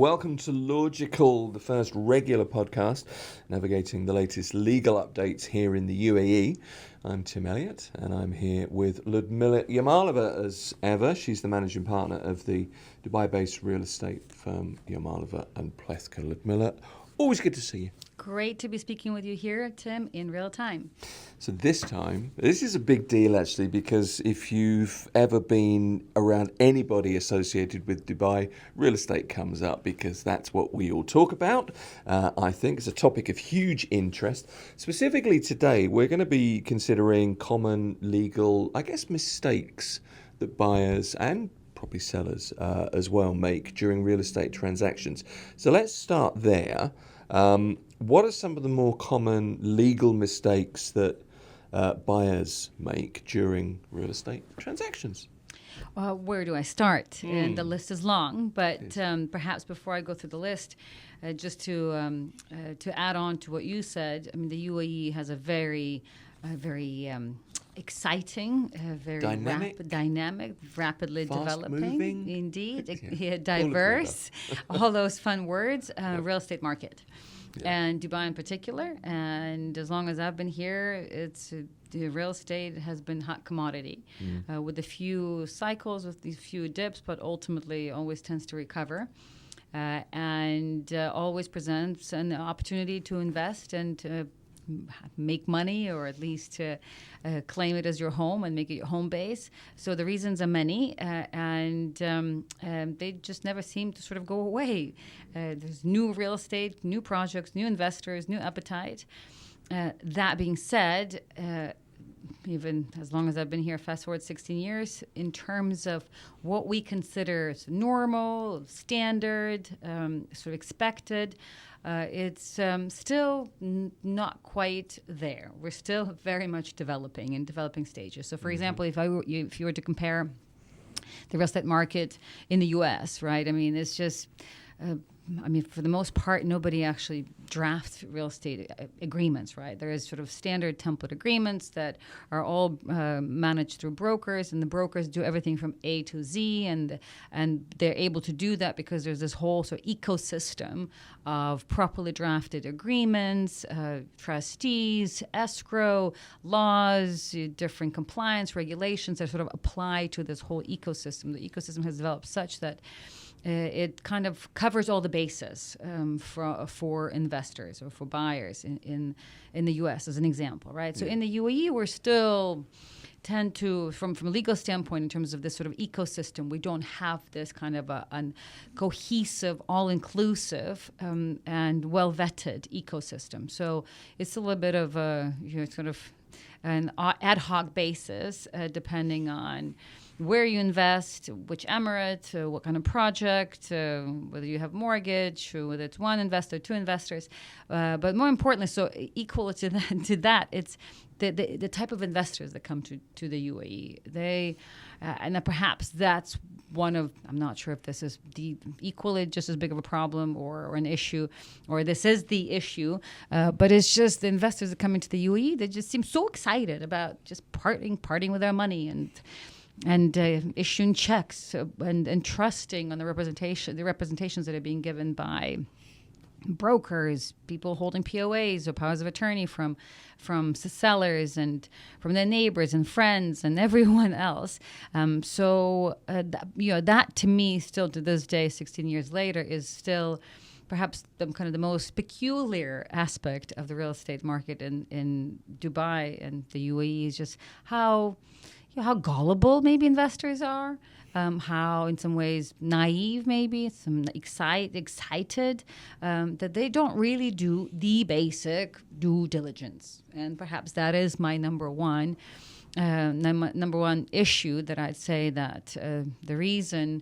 Welcome to Lawgical, the first regular podcast navigating the latest legal updates here in the UAE. I'm Tim Elliott and I'm here with Ludmila Yamalova as ever. She's the managing partner of the Dubai-based real estate firm Yamalova and Plewka. Ludmila, always good to see you. Great to be speaking with you here, Tim, in real time. So this is a big deal actually, because if you've ever been around anybody associated with Dubai, real estate comes up because that's what we all talk about. I think it's a topic of huge interest. Specifically today, we're going to be considering common legal, mistakes that buyers and probably sellers as well make during real estate transactions. So let's start there. What are some of the more common legal mistakes that buyers make during real estate transactions? Where do I start? And the list is long, but perhaps before I go through the list, just to add on to what you said, I mean, the UAE has a very exciting, very dynamic, rapidly developing, moving. Indeed, diverse, all those fun words, real estate market. Yeah. And Dubai in particular, and as long as I've been here, the real estate has been hot commodity, with a few cycles, with these few dips, but ultimately always tends to recover, and always presents an opportunity to invest and to make money, or at least to claim it as your home and make it your home base. So the reasons are many, and they just never seem to sort of go away. There's new real estate, new projects, new investors, new appetite. That being said, even as long as I've been here, fast forward 16 years, in terms of what we consider normal, standard, sort of expected, it's still not quite there. We're still very much in developing stages. So, for example, if you were to compare the real estate market in the U.S., right? I mean, it's just... for the most part, nobody actually drafts real estate agreements, right? There is sort of standard template agreements that are all managed through brokers, and the brokers do everything from A to Z, and they're able to do that because there's this whole sort of ecosystem of properly drafted agreements, trustees, escrow, laws, different compliance regulations that sort of apply to this whole ecosystem. The ecosystem has developed such that it kind of covers all the bases for investors or for buyers in the U.S. as an example, right? So in the UAE, we're still tend to, from a legal standpoint, in terms of this sort of ecosystem, we don't have this kind of a cohesive, all-inclusive, and well-vetted ecosystem. So it's a little bit of a sort of an ad hoc basis, depending on where you invest, which emirate, what kind of project, whether you have mortgage, or whether it's one investor, two investors. But more importantly, so equal to that, it's the type of investors that come to the UAE. And perhaps that's one of, I'm not sure if this is equally just as big of a problem or an issue, or this is the issue, but it's just the investors that come into the UAE, they just seem so excited about just parting with their money and issuing checks and trusting on the representations that are being given by brokers, people holding POAs or powers of attorney from sellers and from their neighbors and friends and everyone else. That to me, still to this day, 16 years later, is still perhaps the most peculiar aspect of the real estate market in Dubai and the UAE, is just how gullible maybe investors are, how in some ways naive maybe, some excited, that they don't really do the basic due diligence. And perhaps that is my number one issue, that I'd say that the reason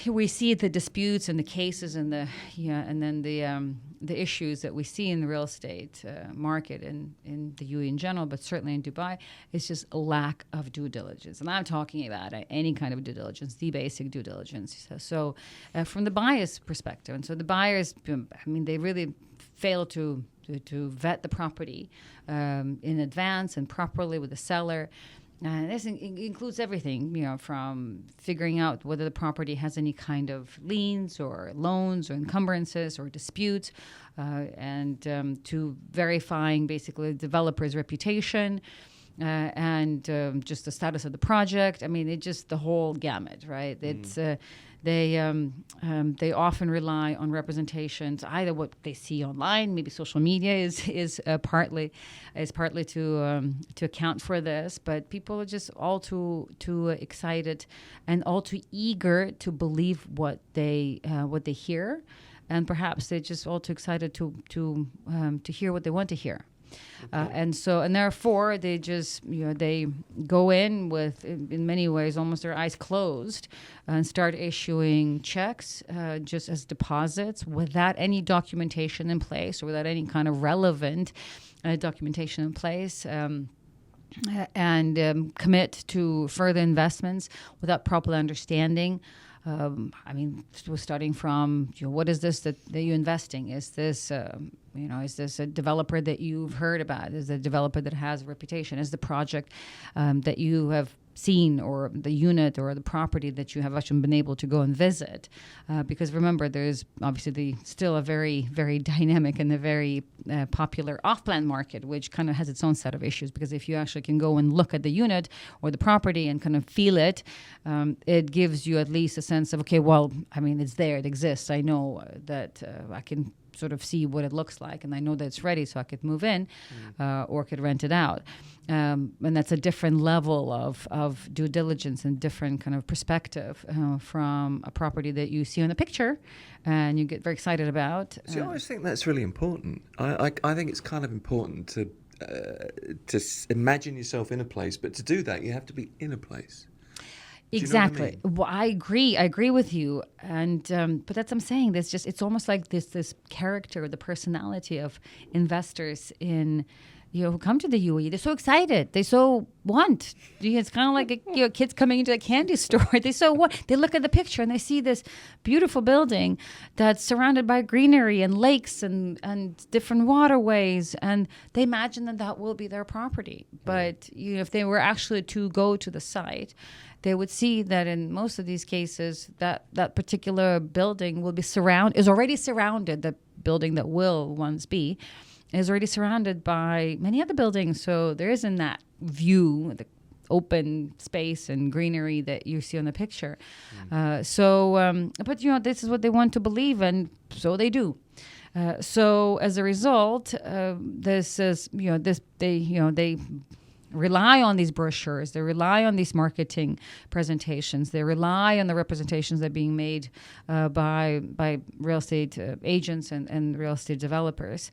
we see the disputes and the cases and then the issues that we see in the real estate market in the UAE in general, but certainly in Dubai, is just a lack of due diligence. And I'm talking about any kind of due diligence, the basic due diligence. So from the buyer's perspective, and so the buyers, they really fail to vet the property in advance and properly with the seller. This includes everything, from figuring out whether the property has any kind of liens or loans or encumbrances or disputes, and to verifying basically the developer's reputation, and just the status of the project. I mean, it just the whole gamut, right? It's they often rely on representations, either what they see online, maybe social media is partly to account for this, but people are just all too excited and all too eager to believe what they hear, and perhaps they're just all too excited to hear what they want to hear. And therefore they just, they go in with, in many ways, almost their eyes closed, and start issuing checks just as deposits without any documentation in place or without any kind of relevant documentation in place. And commit to further investments without proper understanding. We're starting from, what is this that you're investing? Is this, is this a developer that you've heard about? Is it a developer that has a reputation? Is the project that you have seen, or the unit or the property that you have actually been able to go and visit? Because remember, there's obviously still a very, very dynamic and a very popular off-plan market, which kind of has its own set of issues. Because if you actually can go and look at the unit or the property and kind of feel it, it gives you at least a sense of, okay, well, it's there, it exists. I know that I can sort of see what it looks like, and I know that it's ready, so I could move in or could rent it out. And that's a different level of due diligence and different kind of perspective from a property that you see on a picture and you get very excited about. See, I always think that's really important. I think it's kind of important to imagine yourself in a place, but to do that, you have to be in a place. Exactly. Well, I agree with you. And but that's what I'm saying. It's almost like this character, the personality of investors in who come to the UAE. They're so excited. They so want. It's kind of like kids coming into a candy store. They so want. They look at the picture and they see this beautiful building that's surrounded by greenery and lakes and different waterways, and they imagine that will be their property. But if they were actually to go to the site, they would see that in most of these cases that particular building is already surrounded. The building that will once be is already surrounded by many other buildings. So there isn't that view, the open space and greenery that you see on the picture. But this is what they want to believe, and so they do. So as a result, they rely on these brochures, they rely on these marketing presentations, they rely on the representations that are being made by real estate agents and real estate developers.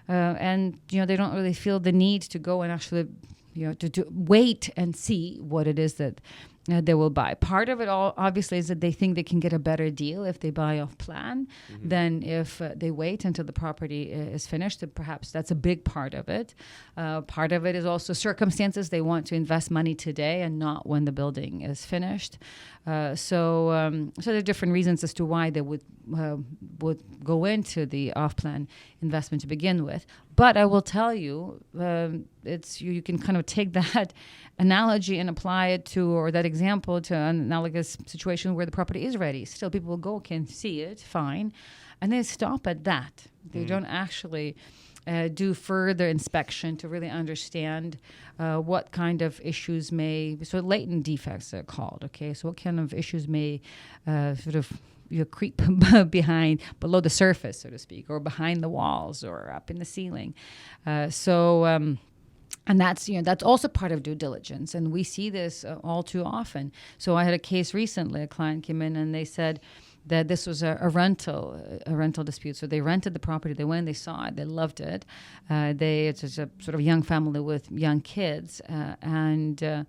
And they don't really feel the need to go and actually, to wait and see what it is that they will buy. Part of it all, obviously, is that they think they can get a better deal if they buy off plan than if they wait until the property is finished. And perhaps that's a big part of it. Part of it is also circumstances. They want to invest money today and not when the building is finished. So there are different reasons as to why they would go into the off-plan investment to begin with. But I will tell you, you can kind of take that analogy and apply it to, or that example to an analogous situation where the property is ready. Still, people will go, can see it, fine, and they stop at that. They don't actually do further inspection to really understand what kind of issues latent defects are called. Okay, so what kind of issues may creep below the surface, so to speak, or behind the walls, or up in the ceiling. And that's also part of due diligence, and we see this all too often. So I had a case recently. A client came in and they said that this was a rental dispute. So they rented the property. They went, they saw it, they loved it. It's just a sort of young family with young kids, and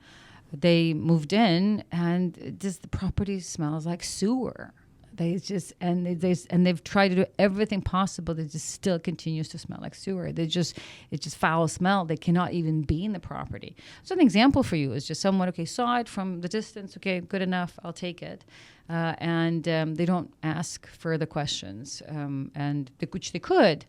they moved in, and the property smells like sewer. They've tried to do everything possible. It just still continues to smell like sewer. It's just foul smell. They cannot even be in the property. So an example for you is just someone, saw it from the distance. Okay, good enough. I'll take it. And they don't ask further questions, which they could.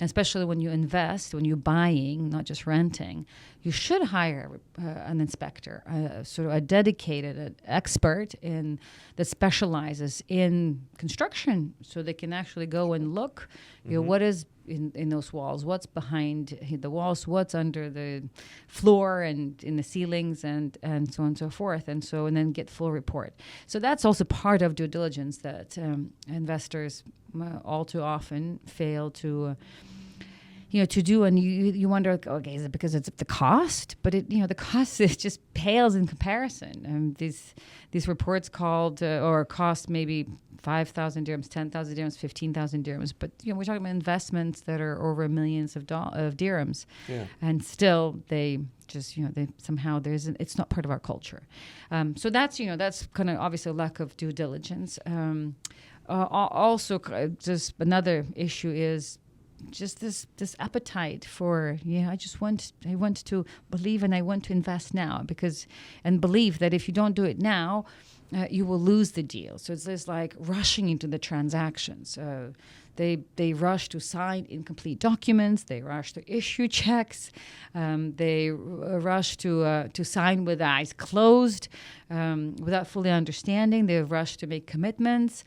especially when you invest, when you're buying, not just renting, you should hire an inspector, sort of a dedicated expert that specializes in construction, so they can actually go and look, what is in those walls, what's behind the walls, what's under the floor and in the ceilings, and so on and so forth, and then get full report. So that's also part of due diligence that investors all too often fail to to do, and you wonder, okay, is it because it's the cost? But the cost is just pales in comparison. These reports cost maybe 5,000 dirhams, 10,000 dirhams, 15,000 dirhams. But we're talking about investments that are over millions of dirhams, and still they just they somehow it's not part of our culture. So that's kind of obviously a lack of due diligence. Also, just another issue is just this appetite for I want to believe, and I want to invest now, and believe that if you don't do it now, you will lose the deal. So it's this like rushing into the transactions. They rush to sign incomplete documents. They rush to issue checks. They rush to sign with eyes closed, without fully understanding. They rush to make commitments.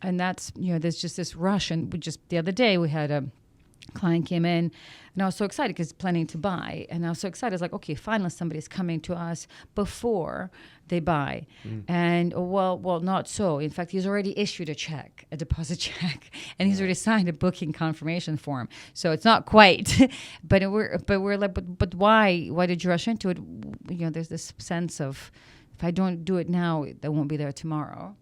And that's, there's just this rush. And the other day we had a client came in, and I was so excited because he's planning to buy. And I was so excited. I was like, okay, finally somebody's coming to us before they buy. And well, not so. In fact, he's already issued a deposit check, and he's already signed a booking confirmation form. So it's not quite, but we're like, but why did you rush into it? There's this sense of, if I don't do it now, they won't be there tomorrow.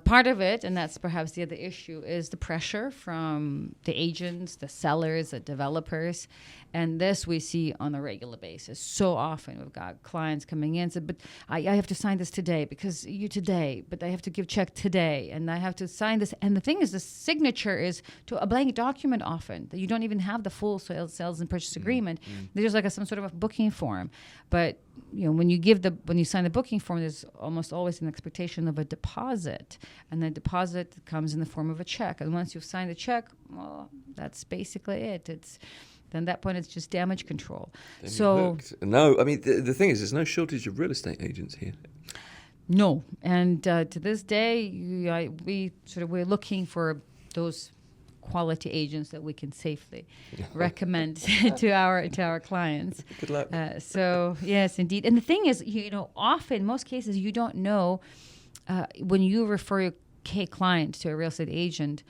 Part of it, and that's perhaps the other issue, is the pressure from the agents, the sellers, the developers. And this we see on a regular basis. So often we've got clients coming in and say, but I have to sign this today because today, but I have to give check today, and I have to sign this. And the thing is, the signature is to a blank document often, that you don't even have the full sales and purchase agreement. There's like some sort of a booking form. But when you sign the booking form, there's almost always an expectation of a deposit, and the deposit comes in the form of a check. And once you've signed the check, well, that's basically it. Then at that point, it's just damage control. No, I mean the thing is, there's no shortage of real estate agents here. No, and to this day, we're looking for those quality agents that we can safely recommend to our clients. Good luck. So yes, indeed. And the thing is, often, most cases, you don't know when you refer your client to a real estate agent,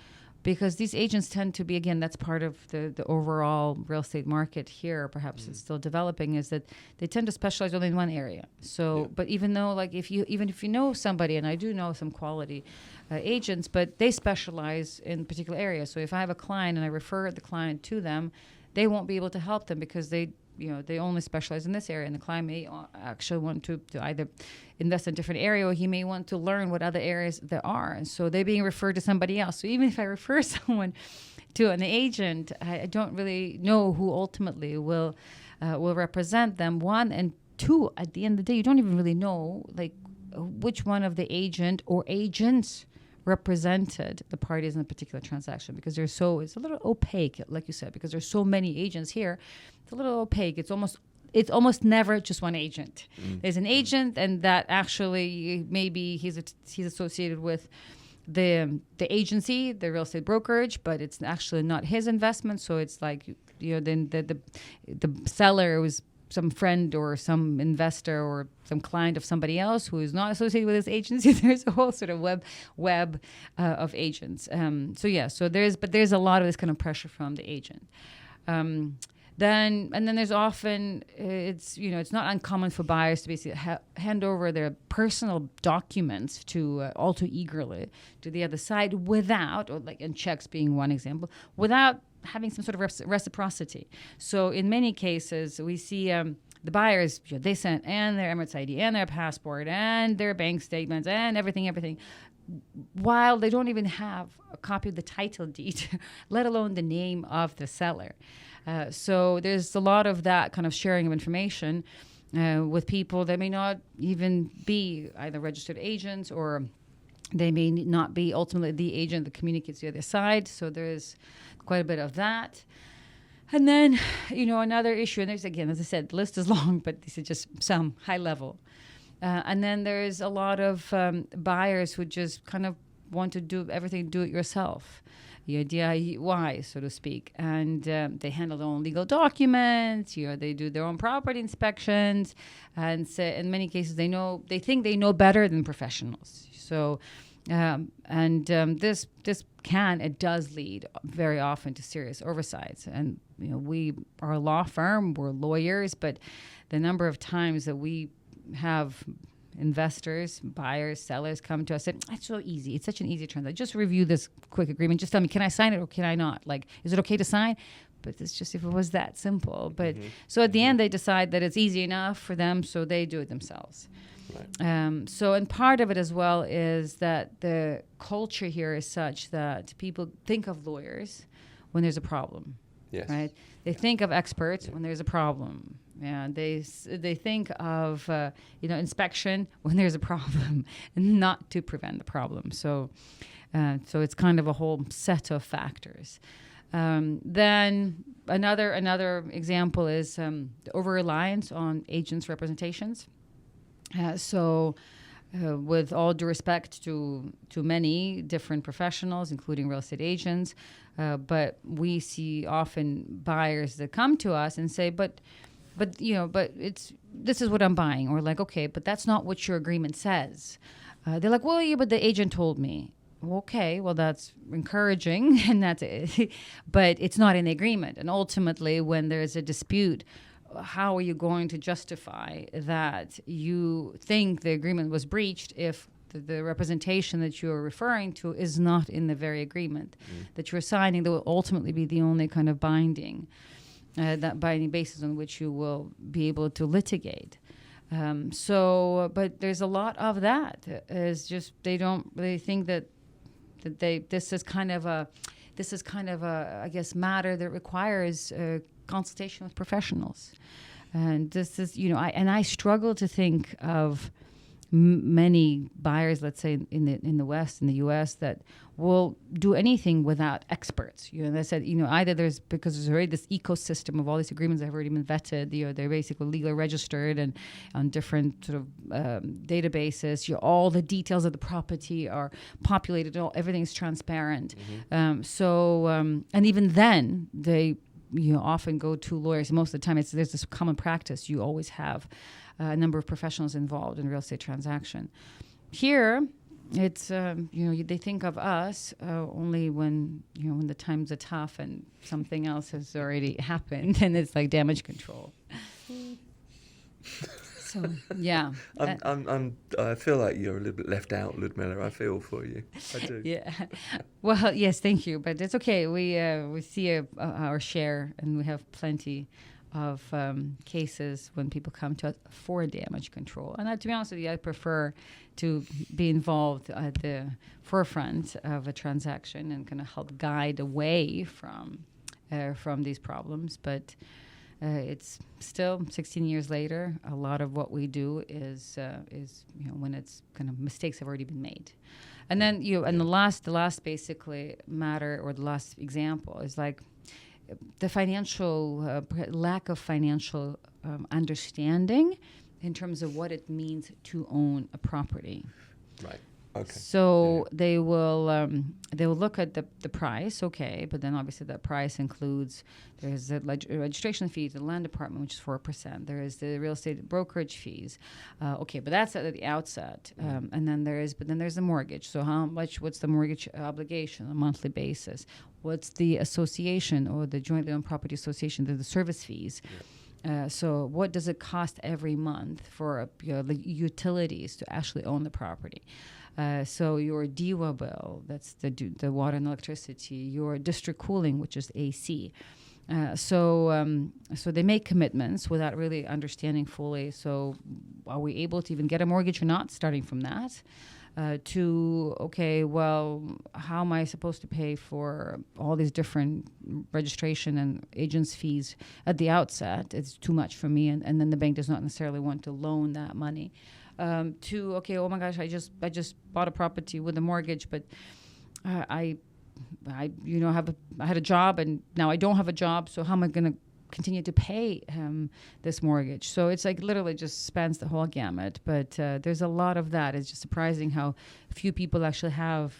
because these agents tend to be, again, that's part of the overall real estate market here, perhaps it's still developing, is that they tend to specialize only in one area. So, but even though, like, if you know somebody, and I do know some quality agents, but they specialize in particular areas. So if I have a client and I refer the client to them, they won't be able to help them because they only specialize in this area, and the client may actually want to either invest in a different area, or he may want to learn what other areas there are. And so they're being referred to somebody else. So even if I refer someone to an agent, I don't really know who ultimately will represent them. One, and two, at the end of the day, you don't even really know like which one of the agent or agents represented the parties in a particular transaction, because it's a little opaque, like you said, because there's so many agents here. It's a little opaque. It's almost never just one agent. There's an agent, and that actually maybe he's associated with the agency, the real estate brokerage, but it's actually not his investment. So it's like then the seller was some friend or some investor or some client of somebody else who is not associated with this agency. There's a whole sort of web of agents. So there's a lot of this kind of pressure from the agent. Then there's often it's not uncommon for buyers to basically hand over their personal documents to all too eagerly to the other side without, or like in checks being one example, without having some sort of reciprocity. So in many cases, we see the buyers, they sent and their Emirates ID and their passport and their bank statements and everything, while they don't even have a copy of the title deed, let alone the name of the seller. So there's a lot of that kind of sharing of information with people that may not even be either registered agents or They may not be ultimately the agent that communicates the other side. So there's quite a bit of that. And then, another issue, and there's, again, as I said, the list is long, but these are just some high level. And then there's a lot of buyers who just kind of want to do everything, do it yourself. Your DIY, so to speak. And they handle their own legal documents, they do their own property inspections. And so in many cases, they think they know better than professionals. So, this it does lead very often to serious oversights. And, we are a law firm, we're lawyers, but the number of times that we have investors, buyers, sellers come to us and say, it's so easy. It's such an easy transaction. Just review this quick agreement. Just tell me, can I sign it or can I not? Like, is it okay to sign? But it's just if it was that simple. But so at the end, they decide that it's easy enough for them, so they do it themselves. Right. And part of it as well is that the culture here is such that people think of lawyers when there's a problem. Yes. Right? They think of experts when there's a problem. And they think of inspection when there's a problem, and not to prevent the problem. So it's kind of a whole set of factors. Then another example is the over-reliance on agents' representations. With all due respect to many different professionals, including real estate agents, but we see often buyers that come to us and say, but this is what I'm buying, or like, okay, but that's not what your agreement says. They're like, well, yeah, but the agent told me. Okay, well, that's encouraging, and that's it. But it's not in the agreement. And ultimately, when there's a dispute, how are you going to justify that you think the agreement was breached if the representation that you're referring to is not in the very agreement that you're signing, that will ultimately be the only kind of binding basis on which you will be able to litigate. But there's a lot of that. It's just they think that this is kind of a I guess matter that requires consultation with professionals. And this is I struggle to think of many buyers, let's say in the West, in the U.S., that will do anything without experts. They said, either because there's already this ecosystem of all these agreements that have already been vetted. They're basically legally registered and on different sort of databases. All the details of the property are populated. Everything's transparent. And even then, they often go to lawyers. Most of the time, there's this common practice. You always have a number of professionals involved in a real estate transaction. Here, it's they think of us only when the times are tough and something else has already happened, and it's like damage control. So yeah, I feel like you're a little bit left out, Ludmila. I feel for you. I do. Yeah. Well, yes, thank you, but it's okay. We see our share, and we have plenty of cases when people come to us for damage control. And to be honest with you, I prefer to be involved at the forefront of a transaction and kind of help guide away from these problems. But it's still 16 years later. A lot of what we do is when it's kind of mistakes have already been made. And then and the last basically matter, or the last example is like the financial lack of financial understanding in terms of what it means to own a property. Right. Okay. So they will look at the price, okay, but then obviously that price includes there's the registration fees, the land department, which is 4%. There is the real estate brokerage fees, okay, but that's at the outset, and then there's the mortgage. So what's the mortgage obligation on a monthly basis? What's the association or the jointly owned property association? The service fees. Yeah. So what does it cost every month for the utilities to actually own the property? So your DWA bill, that's the water and electricity, your district cooling, which is AC. So they make commitments without really understanding fully. So are we able to even get a mortgage or not, starting from that? How am I supposed to pay for all these different registration and agents fees at the outset? It's too much for me, and then the bank does not necessarily want to loan that money. to, okay, oh my gosh, I just bought a property with a mortgage, but I had a job and now I don't have a job. So how am I going to continue to pay this mortgage? So it's like literally just spans the whole gamut. But there's a lot of that. It's just surprising how few people actually have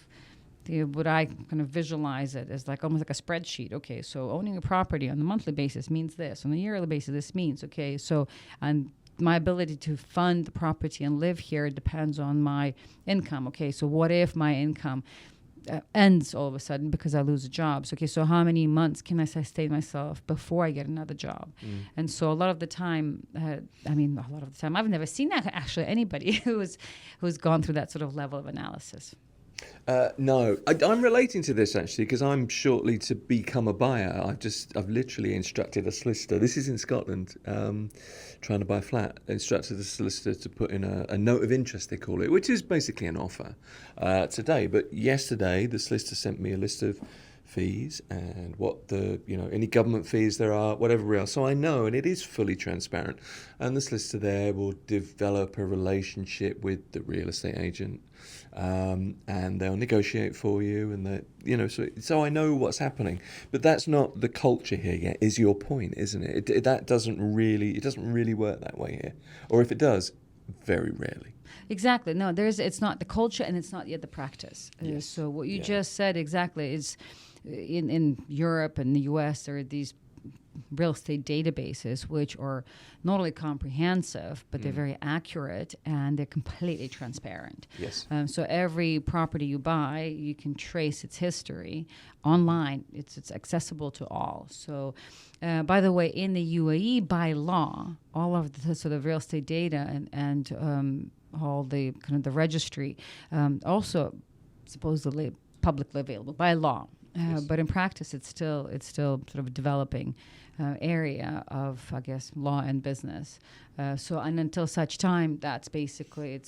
what I kind of visualize it as like almost like a spreadsheet. Okay, so owning a property on a monthly basis means this. On a yearly basis, this means, okay, so, and my ability to fund the property and live here depends on my income. Okay, so what if my income ends all of a sudden because I lose a job? So, okay, so how many months can I sustain myself before I get another job? And so a lot of the time, I've never seen that actually anybody who's gone through that sort of level of analysis. No, I'm relating to this actually because I'm shortly to become a buyer. I've literally instructed a solicitor. This is in Scotland, trying to buy a flat. Instructed the solicitor to put in a note of interest, they call it, which is basically an offer today. But yesterday, the solicitor sent me a list of fees and what any government fees there are, whatever else. So I know, and it is fully transparent. And the solicitor there will develop a relationship with the real estate agent, and they'll negotiate for you, and so I know what's happening. But that's not the culture here yet. Is your point, isn't it? It doesn't really work that way here, or if it does, very rarely. Exactly. No, it's not the culture, and it's not yet the practice. Yes. So what you just said exactly is, in Europe and the US, there are these real estate databases which are not only comprehensive, but they're very accurate and they're completely transparent. Yes. So every property you buy, you can trace its history online. It's accessible to all. So, by the way, in the UAE, by law, all of the sort of real estate data and all the kind of the registry, also supposedly publicly available by law. Yes. But in practice, it's still sort of a developing area of, I guess, law and business. So, and until such time, that's basically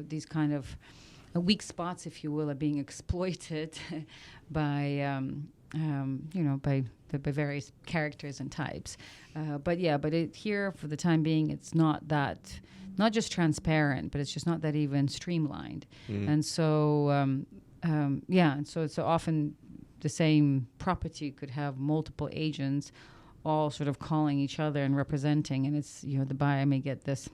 these kind of weak spots, if you will, are being exploited by various characters and types. But here for the time being, it's not just transparent, but it's just not that even streamlined. And so and so often the same property could have multiple agents all sort of calling each other and representing, and it's the buyer may get this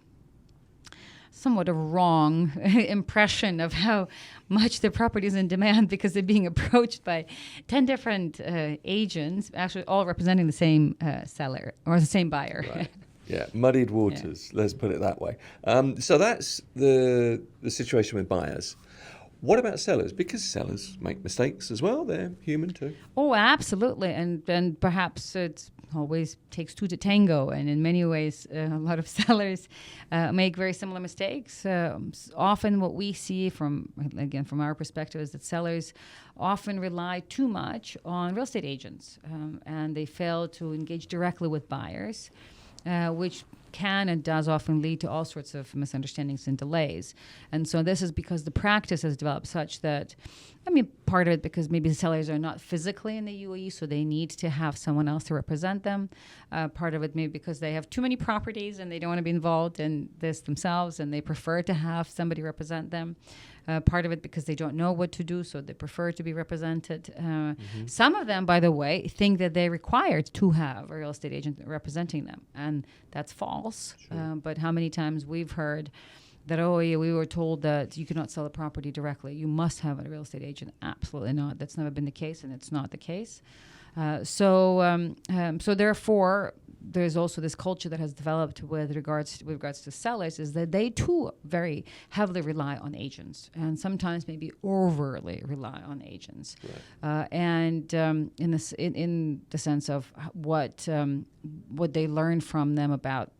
somewhat of wrong impression of how much their property is in demand because they're being approached by 10 different agents, actually all representing the same seller or the same buyer. Right. Yeah, muddied waters, let's put it that way. So that's the situation with buyers. What about sellers? Because sellers make mistakes as well. They're human too. Oh, absolutely. And perhaps it always takes two to tango. And in many ways, a lot of sellers make very similar mistakes. Often what we see from our perspective is that sellers often rely too much on real estate agents and they fail to engage directly with buyers, which can and does often lead to all sorts of misunderstandings and delays. And so this is because the practice has developed such that, part of it because maybe the sellers are not physically in the UAE, so they need to have someone else to represent them. Part of it maybe because they have too many properties and they don't want to be involved in this themselves and they prefer to have somebody represent them. Part of it because they don't know what to do, so they prefer to be represented. Some of them, by the way, think that they're required to have a real estate agent representing them, and that's false. Sure. But how many times we've heard that, we were told that you cannot sell a property directly. You must have a real estate agent. Absolutely not. That's never been the case, and it's not the case. So therefore, there's also this culture that has developed with regards to sellers is that they too very heavily rely on agents and sometimes maybe overly rely on agents, right. In the sense of what they learn from them about,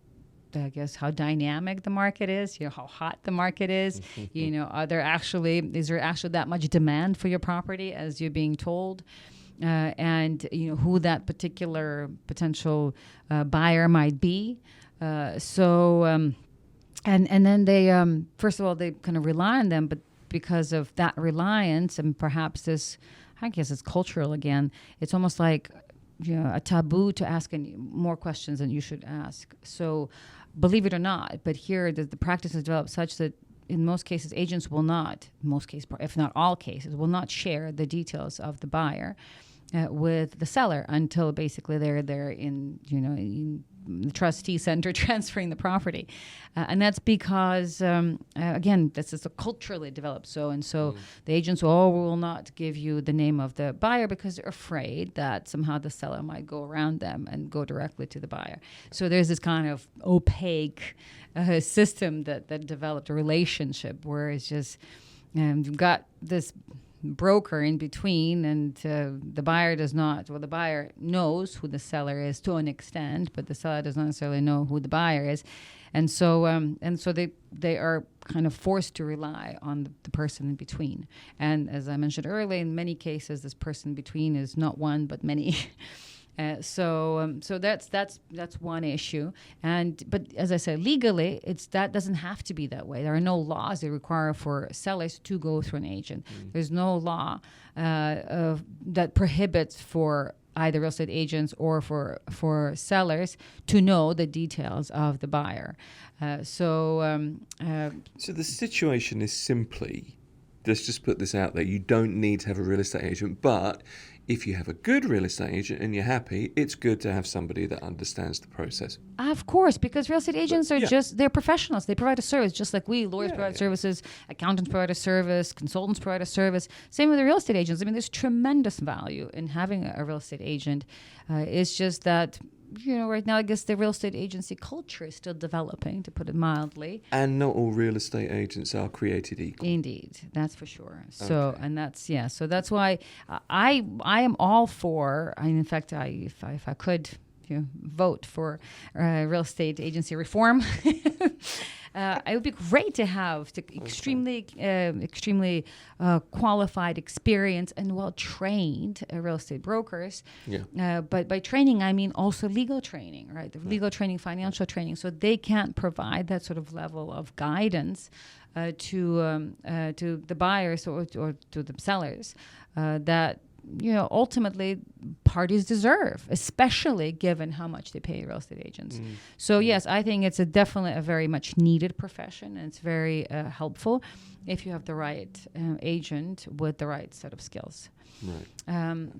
I guess, how dynamic the market is, how hot the market is, is there actually that much demand for your property as you're being told? And who that particular potential buyer might be. And then they first of all they kind of rely on them, but because of that reliance and perhaps this, I guess it's cultural again. It's almost like a taboo to ask any more questions than you should ask. So believe it or not, but here the practice has developed such that in most cases, agents will not, most cases, if not all cases, will not share the details of the buyer with the seller until basically they're there in the trustee center transferring the property, and that's because again, this is a culturally developed. So the agents will not give you the name of the buyer because they're afraid that somehow the seller might go around them and go directly to the buyer. So there's this kind of opaque system that developed a relationship where it's just you've got this broker in between, and the buyer does not. Well, the buyer knows who the seller is to an extent, but the seller does not necessarily know who the buyer is, and so they are kind of forced to rely on the person in between. And as I mentioned earlier, in many cases, this person in between is not one but many. So that's one issue, but as I said, legally, that doesn't have to be that way. There are no laws that require for sellers to go through an agent. There's no law that prohibits for either real estate agents or for sellers to know the details of the buyer. So the situation is simply, let's just put this out there, you don't need to have a real estate agent, but if you have a good real estate agent and you're happy, it's good to have somebody that understands the process. Of course, because real estate agents are they're professionals. They provide a service just like we. Lawyers provide services, accountants provide a service, consultants provide a service. Same with the real estate agents. I mean, there's tremendous value in having a real estate agent. It's just that, right now, I guess the real estate agency culture is still developing, to put it mildly. And not all real estate agents are created equal. Indeed, that's for sure. So, and so that's why I am all for. In fact, if I could, vote for real estate agency reform. It would be great to have extremely qualified, experienced, and well-trained real estate brokers. Yeah. But by training, I mean also legal training, right? The legal training, financial training, so they can't provide that sort of level of guidance to the buyers or to the sellers that ultimately parties deserve, especially given how much they pay real estate agents. So yes, I think it's definitely a very much needed profession, and it's very helpful if you have the right agent with the right set of skills. Right.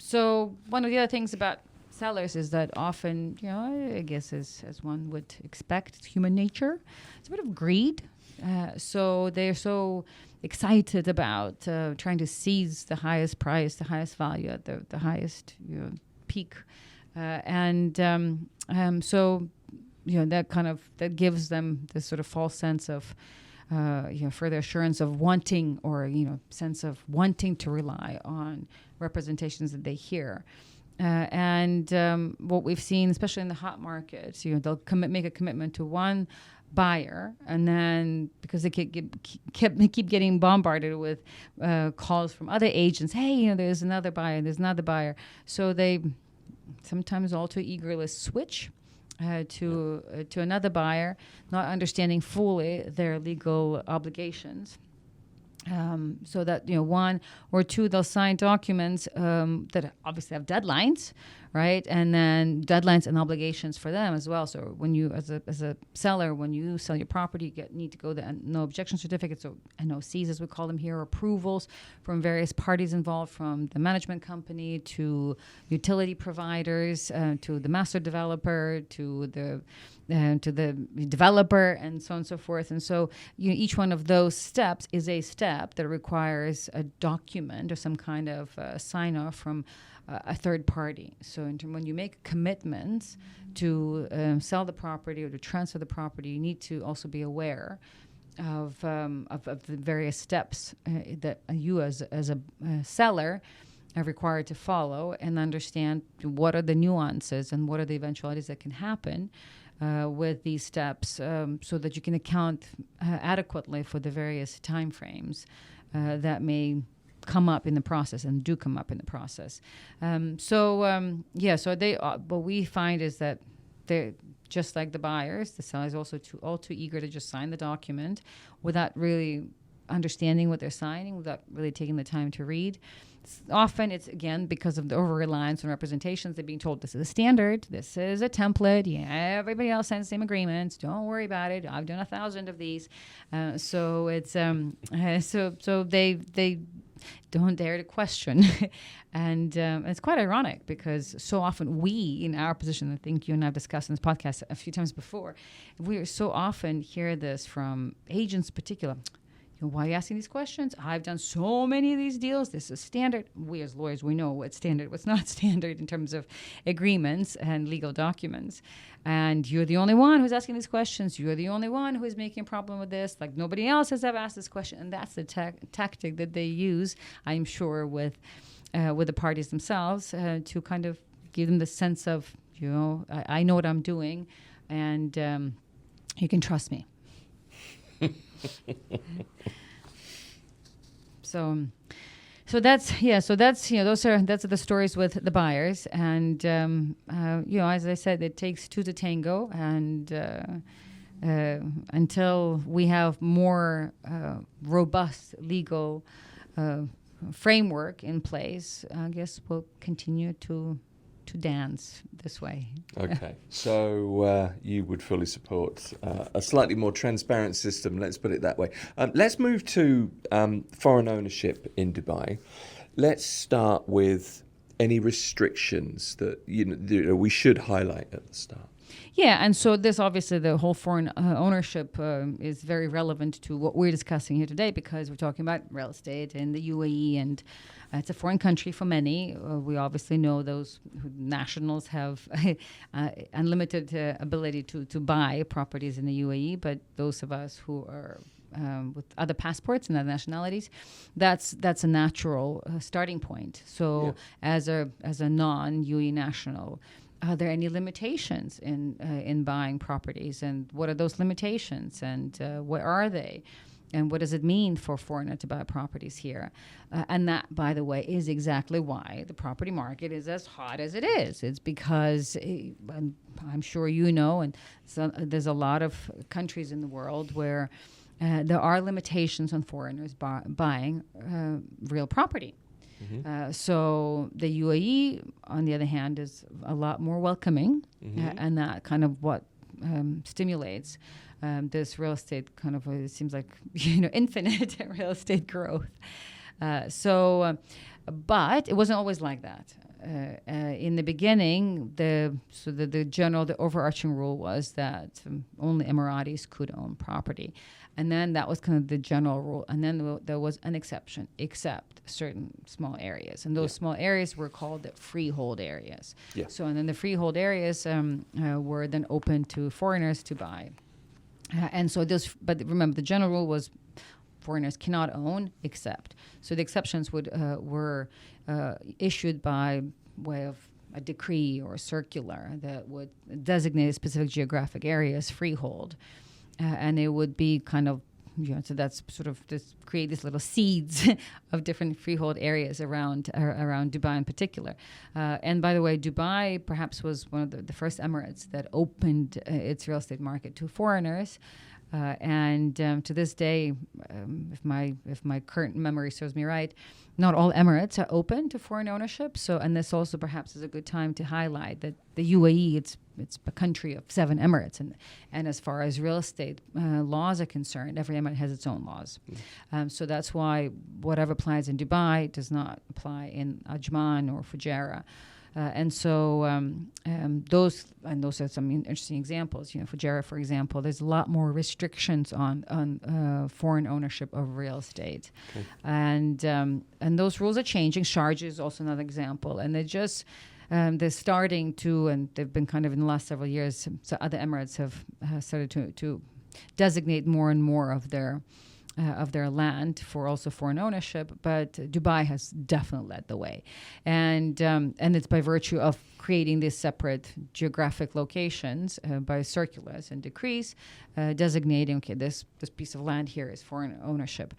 So one of the other things about sellers is that often, I guess as one would expect, it's human nature. It's a bit of greed. So they're so excited about trying to seize the highest price, the highest value at the highest peak, so that gives them this sort of false sense of further assurance of wanting, or sense of wanting to rely on representations that they hear. What we've seen, especially in the hot markets, they'll make a commitment to one buyer, and then because they keep getting bombarded with calls from other agents, hey, there's another buyer, so they sometimes all too eagerly switch to another buyer, not understanding fully their legal obligations. So that one or two, they'll sign documents that obviously have deadlines, right? And then deadlines and obligations for them as well. So when you, as a seller, when you sell your property, you need to go the no objection certificates, so NOCs as we call them here, approvals from various parties involved, from the management company to utility providers, to the master developer, to the developer, and so on and so forth. And so each one of those steps is a step that requires a document or some kind of sign-off from a third party. So when you make commitments to sell the property or to transfer the property, you need to also be aware of the various steps that you as a seller are required to follow, and understand what are the nuances and what are the eventualities that can happen with these steps, so that you can account adequately for the various timeframes that may come up in the process, and do come up in the process. So they what we find is that they're just like the buyers. The seller is also all too eager to just sign the document without really understanding what they're signing without really taking the time to read. Often it's, again, because of the over-reliance on representations. They're being told this is a standard, this is a template, everybody else signs the same agreements, don't worry about it, I've done 1,000 of these. So it's so they don't dare to question. And it's quite ironic because so often we, in our position, I think you and I have discussed in this podcast a few times before, we so often hear this from agents in particular. Why are you asking these questions? I've done so many of these deals. This is standard. We as lawyers, we know what's standard, what's not standard in terms of agreements and legal documents. And you're the only one who's asking these questions. You're the only one who is making a problem with this. Like nobody else has ever asked this question. And that's the tactic that they use, I'm sure, with the parties themselves to kind of give them the sense of, I know what I'm doing, and you can trust me. So that's those are the stories with the buyers, and as I said, it takes two to tango, and until we have more robust legal framework in place, I guess we'll continue to dance this way. Okay, so you would fully support a slightly more transparent system, let's put it that way. Let's move to foreign ownership in Dubai. Let's start with any restrictions that we should highlight at the start. Yeah, and so this obviously, the whole foreign ownership is very relevant to what we're discussing here today, because we're talking about real estate in the UAE, and it's a foreign country for many. We obviously know those nationals have unlimited ability to buy properties in the UAE, but those of us who are with other passports and other nationalities, that's a natural starting point. So as a non-UAE national, are there any limitations in buying properties, and what are those limitations, and what are they, and what does it mean for a foreigner to buy properties here? And that, by the way, is exactly why the property market is as hot as it is. It's because I'm sure you know, and so there's a lot of countries in the world where there are limitations on foreigners buying real property. Mm-hmm. So the UAE, on the other hand, is a lot more welcoming, and that kind of what stimulates this real estate kind of, it seems like, infinite real estate growth. But it wasn't always like that. In the beginning, the overarching rule was that only Emiratis could own property. And then that was kind of the general rule. And then there was an exception, except certain small areas. And those small areas were called the freehold areas. Yeah. So, and then the freehold areas were then open to foreigners to buy. But remember, the general rule was foreigners cannot own except. So the exceptions were issued by way of a decree or a circular that would designate a specific geographic area as freehold. And it would be kind of, so that's sort of create these little seeds of different freehold areas around Dubai in particular. And by the way, Dubai perhaps was one of the first Emirates that opened its real estate market to foreigners. And to this day, if my current memory serves me right, not all Emirates are open to foreign ownership. So, and this also perhaps is a good time to highlight that the UAE, it's a country of 7 Emirates, and as far as real estate laws are concerned, every emirate has its own laws. So that's why whatever applies in Dubai does not apply in Ajman or Fujairah. And so those are some interesting examples. Fujairah, for example, there's a lot more restrictions on foreign ownership of real estate, and those rules are changing. Sharjah is also another example, and they're starting to, and they've been kind of in the last several years. So other Emirates have started to designate more and more of their land for also foreign ownership, but Dubai has definitely led the way, and it's by virtue of creating these separate geographic locations by circulars and decrees, designating this piece of land here is foreign ownership.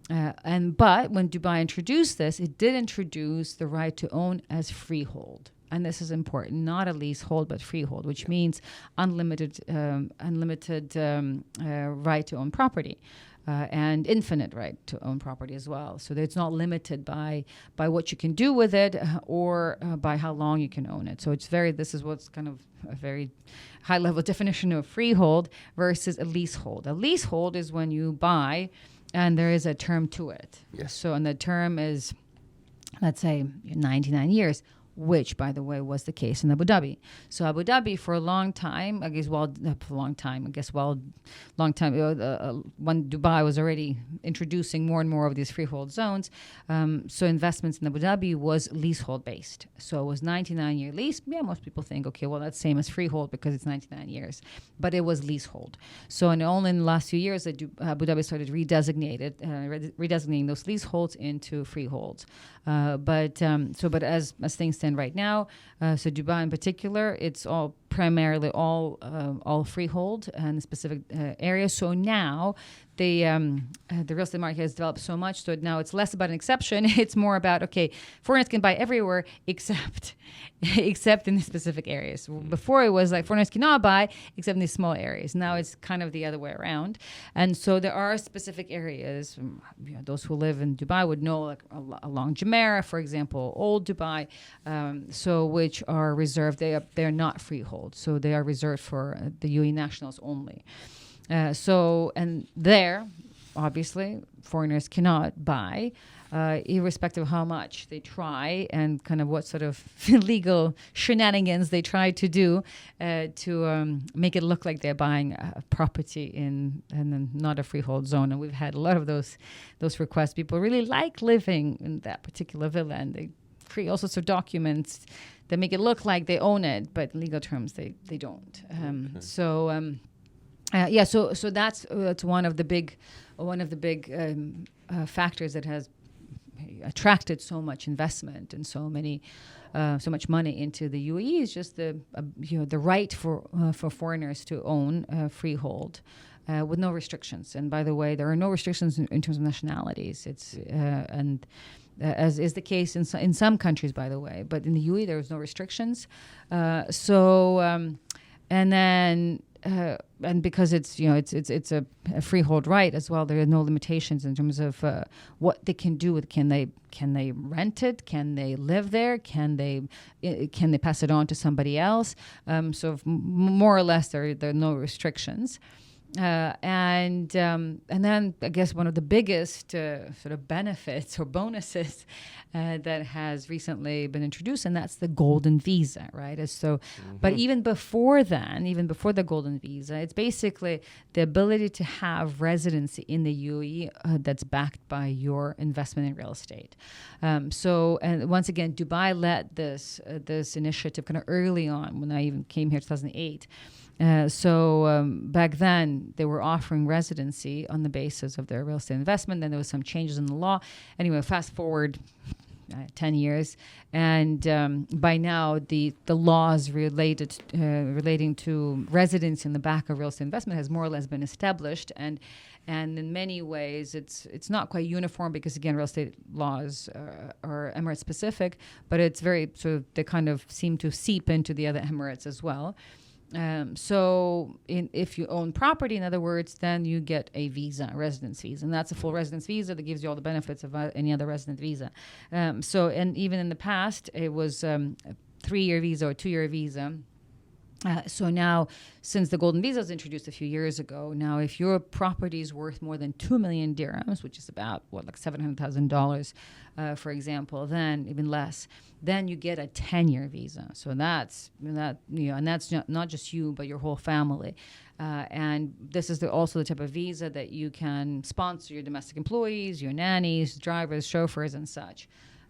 But when Dubai introduced this, it did introduce the right to own as freehold. And this is important, not a leasehold, but freehold, which means unlimited right to own property. and infinite right to own property as well. So that it's not limited by what you can do with it or by how long you can own it. So this is what's kind of a very high level definition of freehold versus a leasehold. A leasehold is when you buy and there is a term to it. Yes. So, and the term is, let's say, 99 years, which, by the way, was the case in Abu Dhabi. So Abu Dhabi, for a long time, when Dubai was already introducing more and more of these freehold zones, so investments in Abu Dhabi was leasehold based. So it was 99-year lease. Yeah, most people think, okay, well, that's same as freehold because it's 99 years. But it was leasehold. So only in the last few years that Abu Dhabi started redesignating those leaseholds into freeholds. But as things stand right now, so Dubai in particular, it's all primarily all freehold and specific areas. So now the real estate market has developed so much, so now it's less about an exception. It's more about, okay, foreigners can buy everywhere except in the specific areas. Before it was like foreigners cannot buy except in these small areas. Now it's kind of the other way around. And so there are specific areas, those who live in Dubai would know, like along Jumeirah, for example, Old Dubai, which are reserved. They're not freehold, so they are reserved for the UAE nationals only. And there, obviously, foreigners cannot buy, irrespective of how much they try and kind of what sort of legal shenanigans they try to do to make it look like they're buying a property in not a freehold zone. And we've had a lot of those requests. People really like living in that particular villa, and they create all sorts of documents that make it look like they own it, but in legal terms they don't. So that's one of the big factors that has attracted so much investment and so much money into the UAE is just the right for foreigners to own freehold with no restrictions. And by the way, there are no restrictions in terms of nationalities. It's as is the case in some countries, by the way, but in the UAE there is no restrictions. And because it's a freehold right as well, there are no limitations in terms of what they can do with it. Can they rent it? Can they live there? Can they pass it on to somebody else? More or less there are no restrictions. And then I guess one of the biggest sort of benefits or bonuses that has recently been introduced, and that's the golden visa, right? But even before the golden visa, it's basically the ability to have residency in the UAE that's backed by your investment in real estate. And once again, Dubai led this initiative kind of early on when I even came here in 2008. Back then they were offering residency on the basis of their real estate investment. Then there was some changes in the law. Anyway, fast forward 10 years, and by now the laws relating to residence in the back of real estate investment has more or less been established, and in many ways it's not quite uniform because again real estate laws are Emirate specific, but it's very they kind of seem to seep into the other Emirates as well. If you own property, in other words, then you get a visa, a residence visa, and that's a full residence visa that gives you all the benefits of any other resident visa. And even in the past, it was a 3-year visa or 2-year visa. So now, since the golden visa was introduced a few years ago, now if your property is worth more than 2 million dirhams, which is about $700,000, for example, then even less, then you get a 10-year visa. So and that's not just you, but your whole family. And this is also the type of visa that you can sponsor your domestic employees, your nannies, drivers, chauffeurs, and such.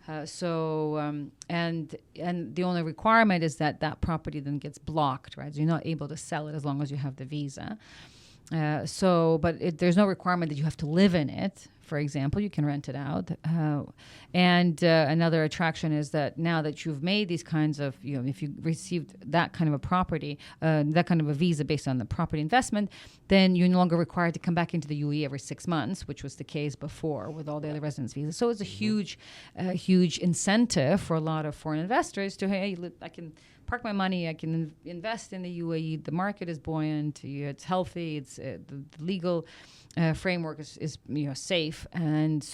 And the only requirement is that property then gets blocked, right? So you're not able to sell it as long as you have the visa. There's no requirement that you have to live in it. For example, you can rent it out. Another attraction is that now that you've made these kinds of, if you received that kind of a property, that kind of a visa based on the property investment, then you're no longer required to come back into the UAE every 6 months, which was the case before with all the other residence visas. So it's a huge incentive for a lot of foreign investors to, hey, I can park my money. I can invest in the UAE. The market is buoyant. It's healthy. It's the legal framework is safe, and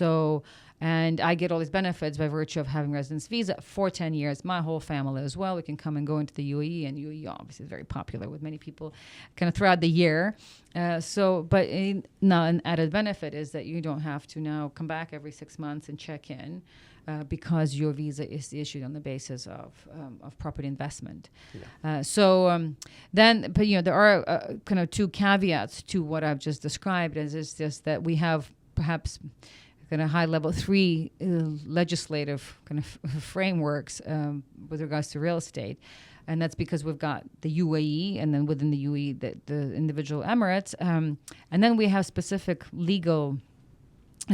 I get all these benefits by virtue of having residence visa for 10 years. My whole family as well. We can come and go into the UAE, and UAE obviously is very popular with many people kind of throughout the year. Now an added benefit is that you don't have to now come back every 6 months and check in. Because your visa is issued on the basis of property investment. Yeah. There are kind of two caveats to what I've just described, as is just that we have perhaps kind of high level 3 legislative kind of frameworks with regards to real estate. And that's because we've got the UAE, and then within the UAE, the individual emirates. And then we have specific legal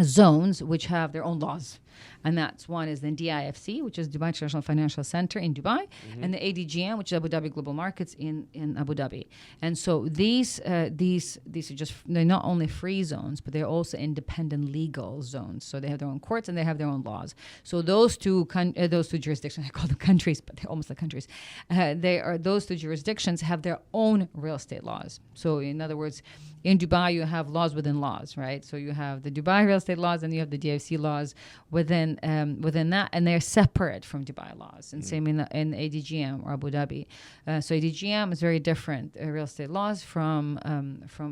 zones which have their own laws. And that's one is the DIFC, which is Dubai International Financial Center in Dubai, and the ADGM, which is Abu Dhabi Global Markets in Abu Dhabi. And so these are just, they're not only free zones, but they're also independent legal zones. So they have their own courts and they have their own laws. So those two jurisdictions, I call them countries, but they're almost like countries. Those two jurisdictions have their own real estate laws. So in other words, in Dubai, you have laws within laws, right? So you have the Dubai real estate laws and you have the DFC laws within that, and they're separate from Dubai laws. And same in ADGM or Abu Dhabi. So ADGM is very different real estate laws from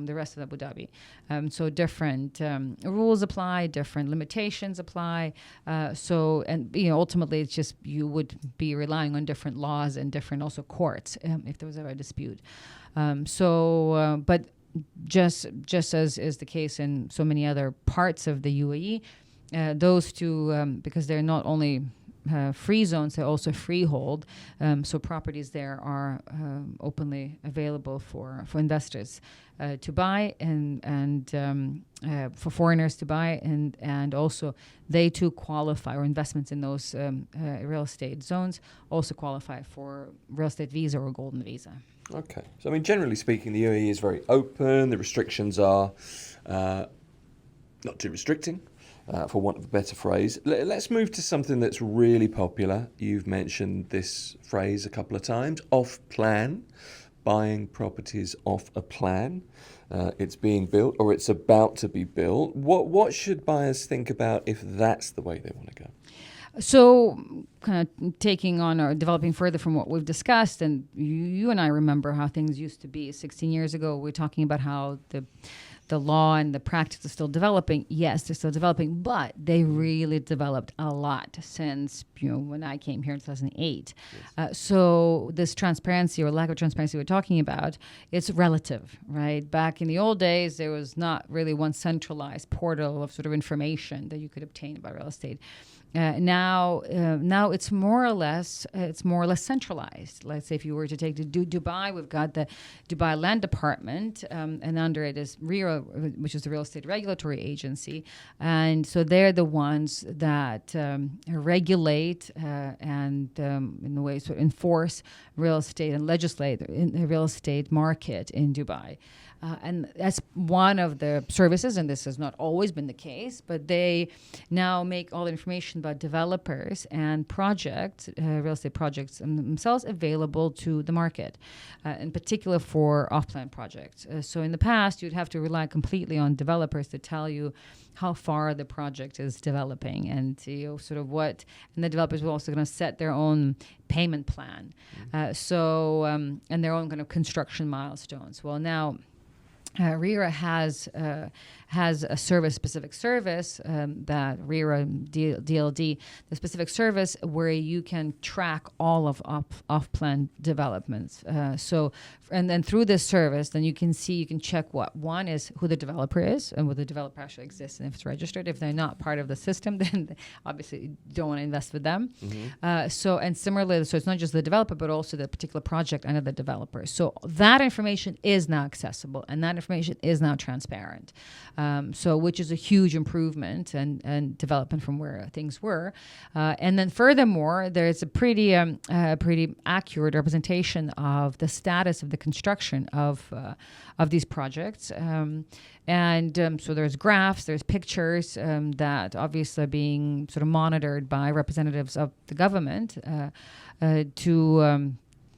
the rest of Abu Dhabi. So different rules apply, different limitations apply. Ultimately, it's just you would be relying on different laws and different also courts if there was ever a dispute. But just as is the case in so many other parts of the UAE, those two, because they're not only free zones, they're also freehold. So properties there are openly available for investors to buy and for foreigners to buy, and also they too qualify, or investments in those real estate zones also qualify for real estate visa or golden visa. Okay. So, I mean, generally speaking, the UAE is very open. The restrictions are not too restricting, for want of a better phrase. Let's move to something that's really popular. You've mentioned this phrase a couple of times, off-plan, buying properties off a plan. It's being built, or it's about to be built. What should buyers think about if that's the way they want to go? So kind of taking on or developing further from what we've discussed, and you and I remember how things used to be 16 years ago. We're talking about how the law and the practice is still developing. Yes, they're still developing, but they really developed a lot since when I came here in 2008. Yes. So this transparency or lack of transparency we're talking about, it's relative, right? Back in the old days, there was not really one centralized portal of sort of information that you could obtain about real estate. Now it's more or less centralized. Let's say if you were to take Dubai, we've got the Dubai Land Department, and under it is RERA, which is the Real Estate Regulatory Agency, and so they're the ones that regulate and in a way sort of enforce real estate and legislate in the real estate market in Dubai. And that's one of the services, and this has not always been the case, but they now make all the information about developers and projects, real estate projects themselves, available to the market, in particular for off-plan projects. So in the past, you'd have to rely completely on developers to tell you how far the project is developing, and sort of what, and the developers were also going to set their own payment plan, and their own kind of construction milestones. Well, now RERA has a specific service that RERA DLD, the specific service where you can track all of off-plan developments. And then through this service, then you can check one is who the developer is and whether the developer actually exists and if it's registered. If they're not part of the system, then obviously you don't want to invest with them. Mm-hmm. And similarly, so it's not just the developer, but also the particular project and the developer. So that information is now accessible, and that information is now transparent. Which is a huge improvement and development from where things were. And then furthermore, there's a pretty accurate representation of the status of the construction of these projects. So there's graphs, there's pictures that obviously are being sort of monitored by representatives of the government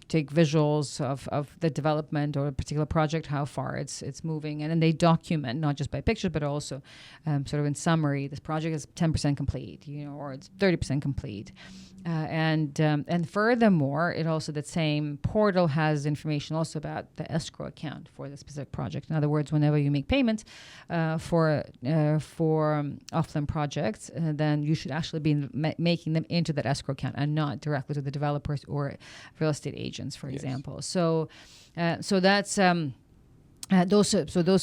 take visuals of the development or a particular project, how far it's moving, and then they document not just by pictures but also sort of in summary, this project is 10% complete, or it's 30% complete. And furthermore, it also, that same portal has information also about the escrow account for the specific project. In other words, whenever you make payments for off-plan projects, then you should actually be making them into that escrow account and not directly to the developers or real estate agents, for example. So that's. Those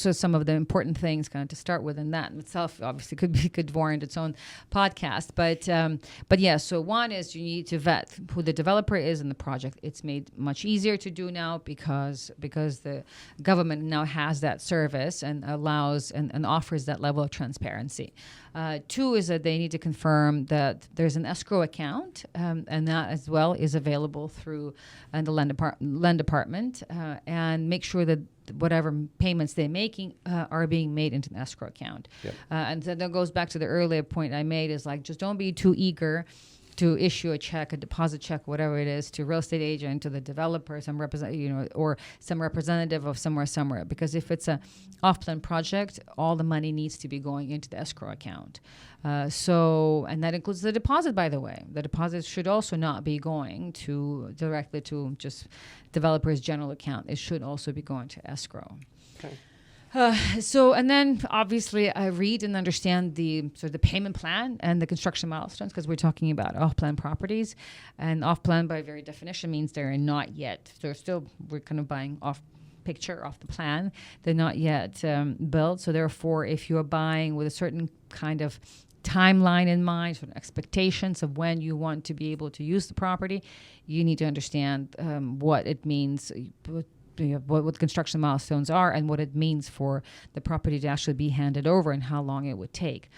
are some of the important things kind of to start with, and that in itself obviously could warrant its own podcast. But yeah, so one is you need to vet who the developer is in the project. It's made much easier to do now because the government now has that service and allows and offers that level of transparency. Two is that they need to confirm that there's an escrow account, and that as well is available through the land department, and make sure that whatever payments they're making are being made into an escrow account. Yep. And so that goes back to the earlier point I made, is like, just don't be too eager to issue a check, a deposit check, whatever it is, to real estate agent, to the developer, or some representative of somewhere. Because if it's a off-plan project, all the money needs to be going into the escrow account. And that includes the deposit, by the way. The deposit should also not be going directly to just developer's general account. It should also be going to escrow. Okay. And then obviously I read and understand the payment plan and the construction milestones, because we're talking about off-plan properties, and off-plan by very definition means they're not yet. We're kind of buying off the plan. They're not yet built. So therefore, if you're buying with a certain kind of timeline in mind, sort of expectations of when you want to be able to use the property, you need to understand what it means. What construction milestones are and what it means for the property to actually be handed over and how long it would take.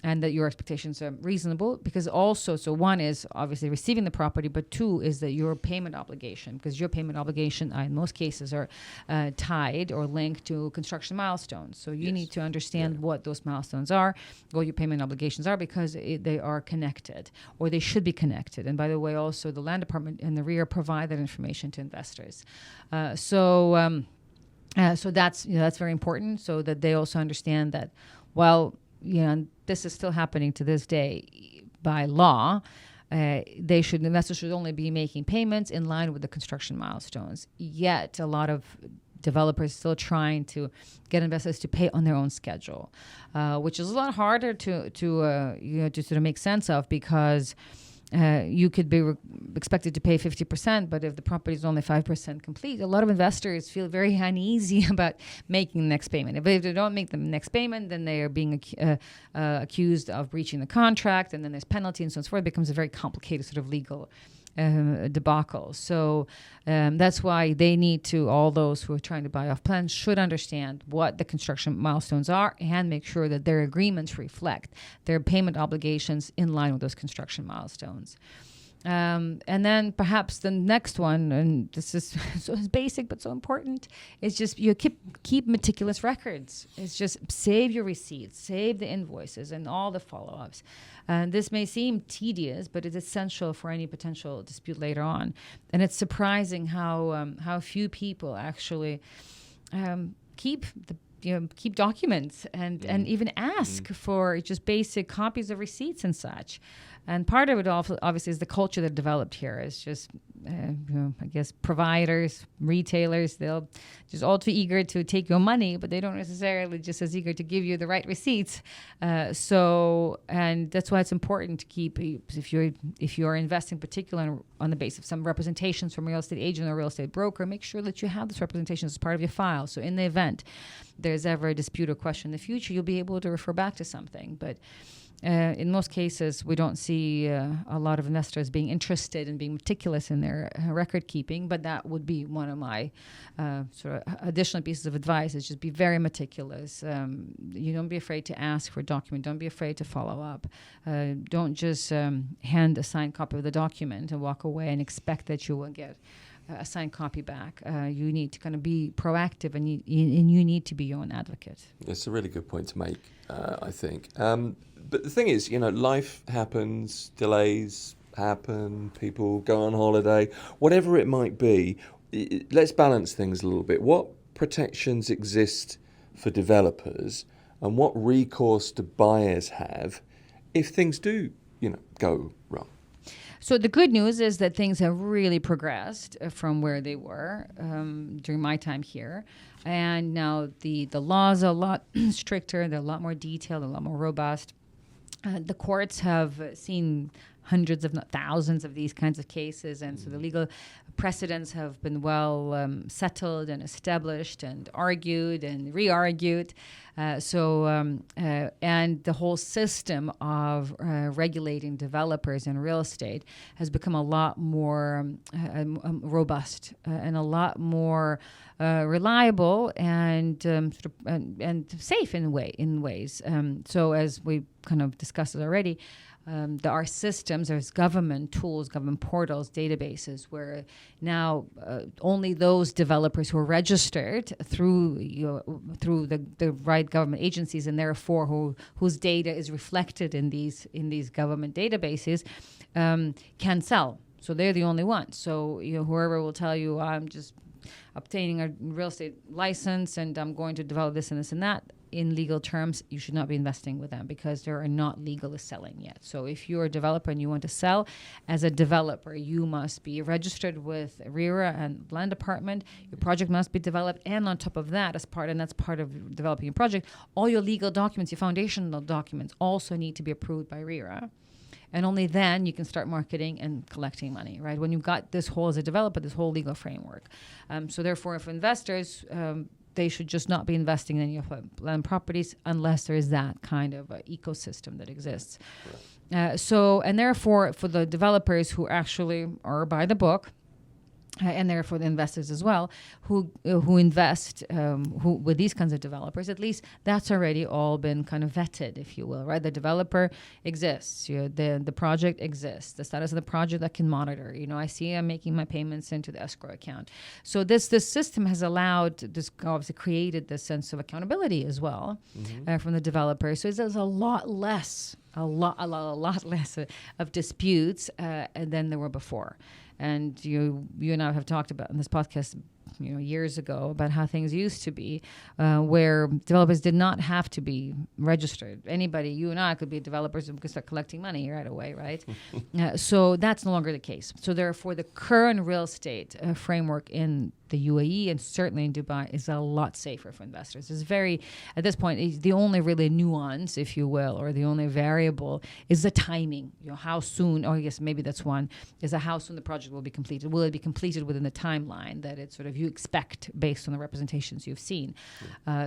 And that your expectations are reasonable, because also, so one is obviously receiving the property, but two is that your payment obligation, because your payment obligation in most cases are tied or linked to construction milestones. So you need to understand what those milestones are, what your payment obligations are, because they are connected, or they should be connected. And by the way, also the land department and the REA provide that information to investors. So that's very important, so that they also understand that, this is still happening to this day by law. Investors should only be making payments in line with the construction milestones. Yet a lot of developers still trying to get investors to pay on their own schedule, which is a lot harder to sort of make sense of, because you could be expected to pay 50%, but if the property is only 5% complete, a lot of investors feel very uneasy about making the next payment. If they don't make the next payment, then they are being accused of breaching the contract, and then there's penalty and so forth. It becomes a very complicated sort of legal debacle. So that's why they need to, all those who are trying to buy off plan should understand what the construction milestones are and make sure that their agreements reflect their payment obligations in line with those construction milestones. And then perhaps the next one, and this is so basic but so important, is just you keep meticulous records. It's just save your receipts, save the invoices and all the follow-ups. And this may seem tedious, but it's essential for any potential dispute later on. And it's surprising how few people actually keep documents and even ask for just basic copies of receipts and such. And part of it obviously is the culture that developed here. It's just, I guess, providers, retailers, they'll just all too eager to take your money, but they don't necessarily just as eager to give you the right receipts. And that's why it's important to keep, if you're investing particularly on the basis of some representations from a real estate agent or real estate broker, make sure that you have this representation as part of your file. So in the event there's ever a dispute or question in the future, you'll be able to refer back to something. But in most cases, we don't see a lot of investors being interested in being meticulous in their record keeping, but that would be one of my sort of additional pieces of advice, is just be very meticulous. You don't be afraid to ask for a document. Don't be afraid to follow up. Don't just hand a signed copy of the document and walk away and expect that you will get a signed copy back. You need to kind of be proactive, and you need to be your own advocate. That's a really good point to make, I think. But the thing is, life happens, delays, happen, people go on holiday, whatever it might be. Let's balance things a little bit. What protections exist for developers, and what recourse do buyers have if things do, go wrong? So the good news is that things have really progressed from where they were during my time here. And now the laws are a lot stricter, they're a lot more detailed, a lot more robust. The courts have seen hundreds, if not thousands, of these kinds of cases. And so the legal precedents have been well settled and established and argued and re-argued. And the whole system of regulating developers in real estate has become a lot more robust and a lot more reliable and and safe in ways. So as we kind of discussed it already, there are systems, there's government tools, government portals, databases where now only those developers who are registered through the right government agencies, and therefore whose data is reflected in these government databases, can sell. So they're the only ones. So whoever will tell you, I'm just obtaining a real estate license and I'm going to develop this and this and that, in legal terms, you should not be investing with them because they are not legally selling yet. So if you're a developer and you want to sell, as a developer, you must be registered with RERA and Land Department. Your project must be developed, and on top of that, that's part of developing a project, all your legal documents, your foundational documents also need to be approved by RERA. And only then you can start marketing and collecting money, right? When you've got this whole, as a developer, this whole legal framework. So therefore, for investors, they should just not be investing in any land properties unless there is that kind of ecosystem that exists. Right. And therefore, for the developers who actually are by the book, and therefore the investors as well, who invest with these kinds of developers, at least that's already all been kind of vetted, if you will, right? The developer exists, the project exists, the status of the project I can monitor. I see I'm making my payments into the escrow account. So this system has obviously created this sense of accountability as well from the developer. So there's a lot less of disputes than there were before. And you and I have talked about in this podcast, years ago, about how things used to be, where developers did not have to be registered. Anybody, you and I, could be developers and could start collecting money right away, right? So that's no longer the case. So therefore, the current real estate framework in the UAE and certainly in Dubai is a lot safer for investors. It's very, at this point, the only really nuance, if you will, or the only variable is the timing. How soon, or I guess maybe that's one, is how soon the project will be completed. Will it be completed within the timeline that it's sort of you expect based on the representations you've seen?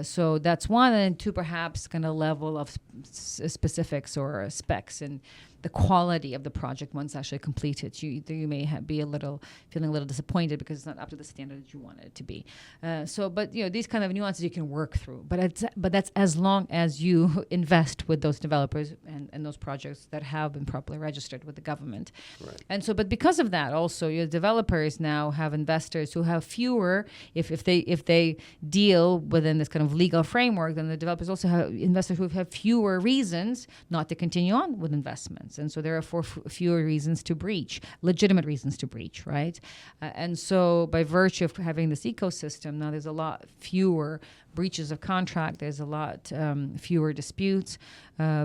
So that's one, and two, perhaps kind of level of specifics or specs and the quality of the project once actually completed. You may feeling a little disappointed because it's not up to the standard that you want it to be. But these kind of nuances you can work through. But that's as long as you invest with those developers and those projects that have been properly registered with the government. Right. And so, but because of that, also your developers now have investors who have fewer. If they deal within this kind of legal framework, then the developers also have investors who have fewer reasons not to continue on with investments. And so there are fewer reasons to breach, legitimate reasons to breach, right? And so by virtue of having this ecosystem, now there's a lot fewer breaches of contract. There's a lot fewer disputes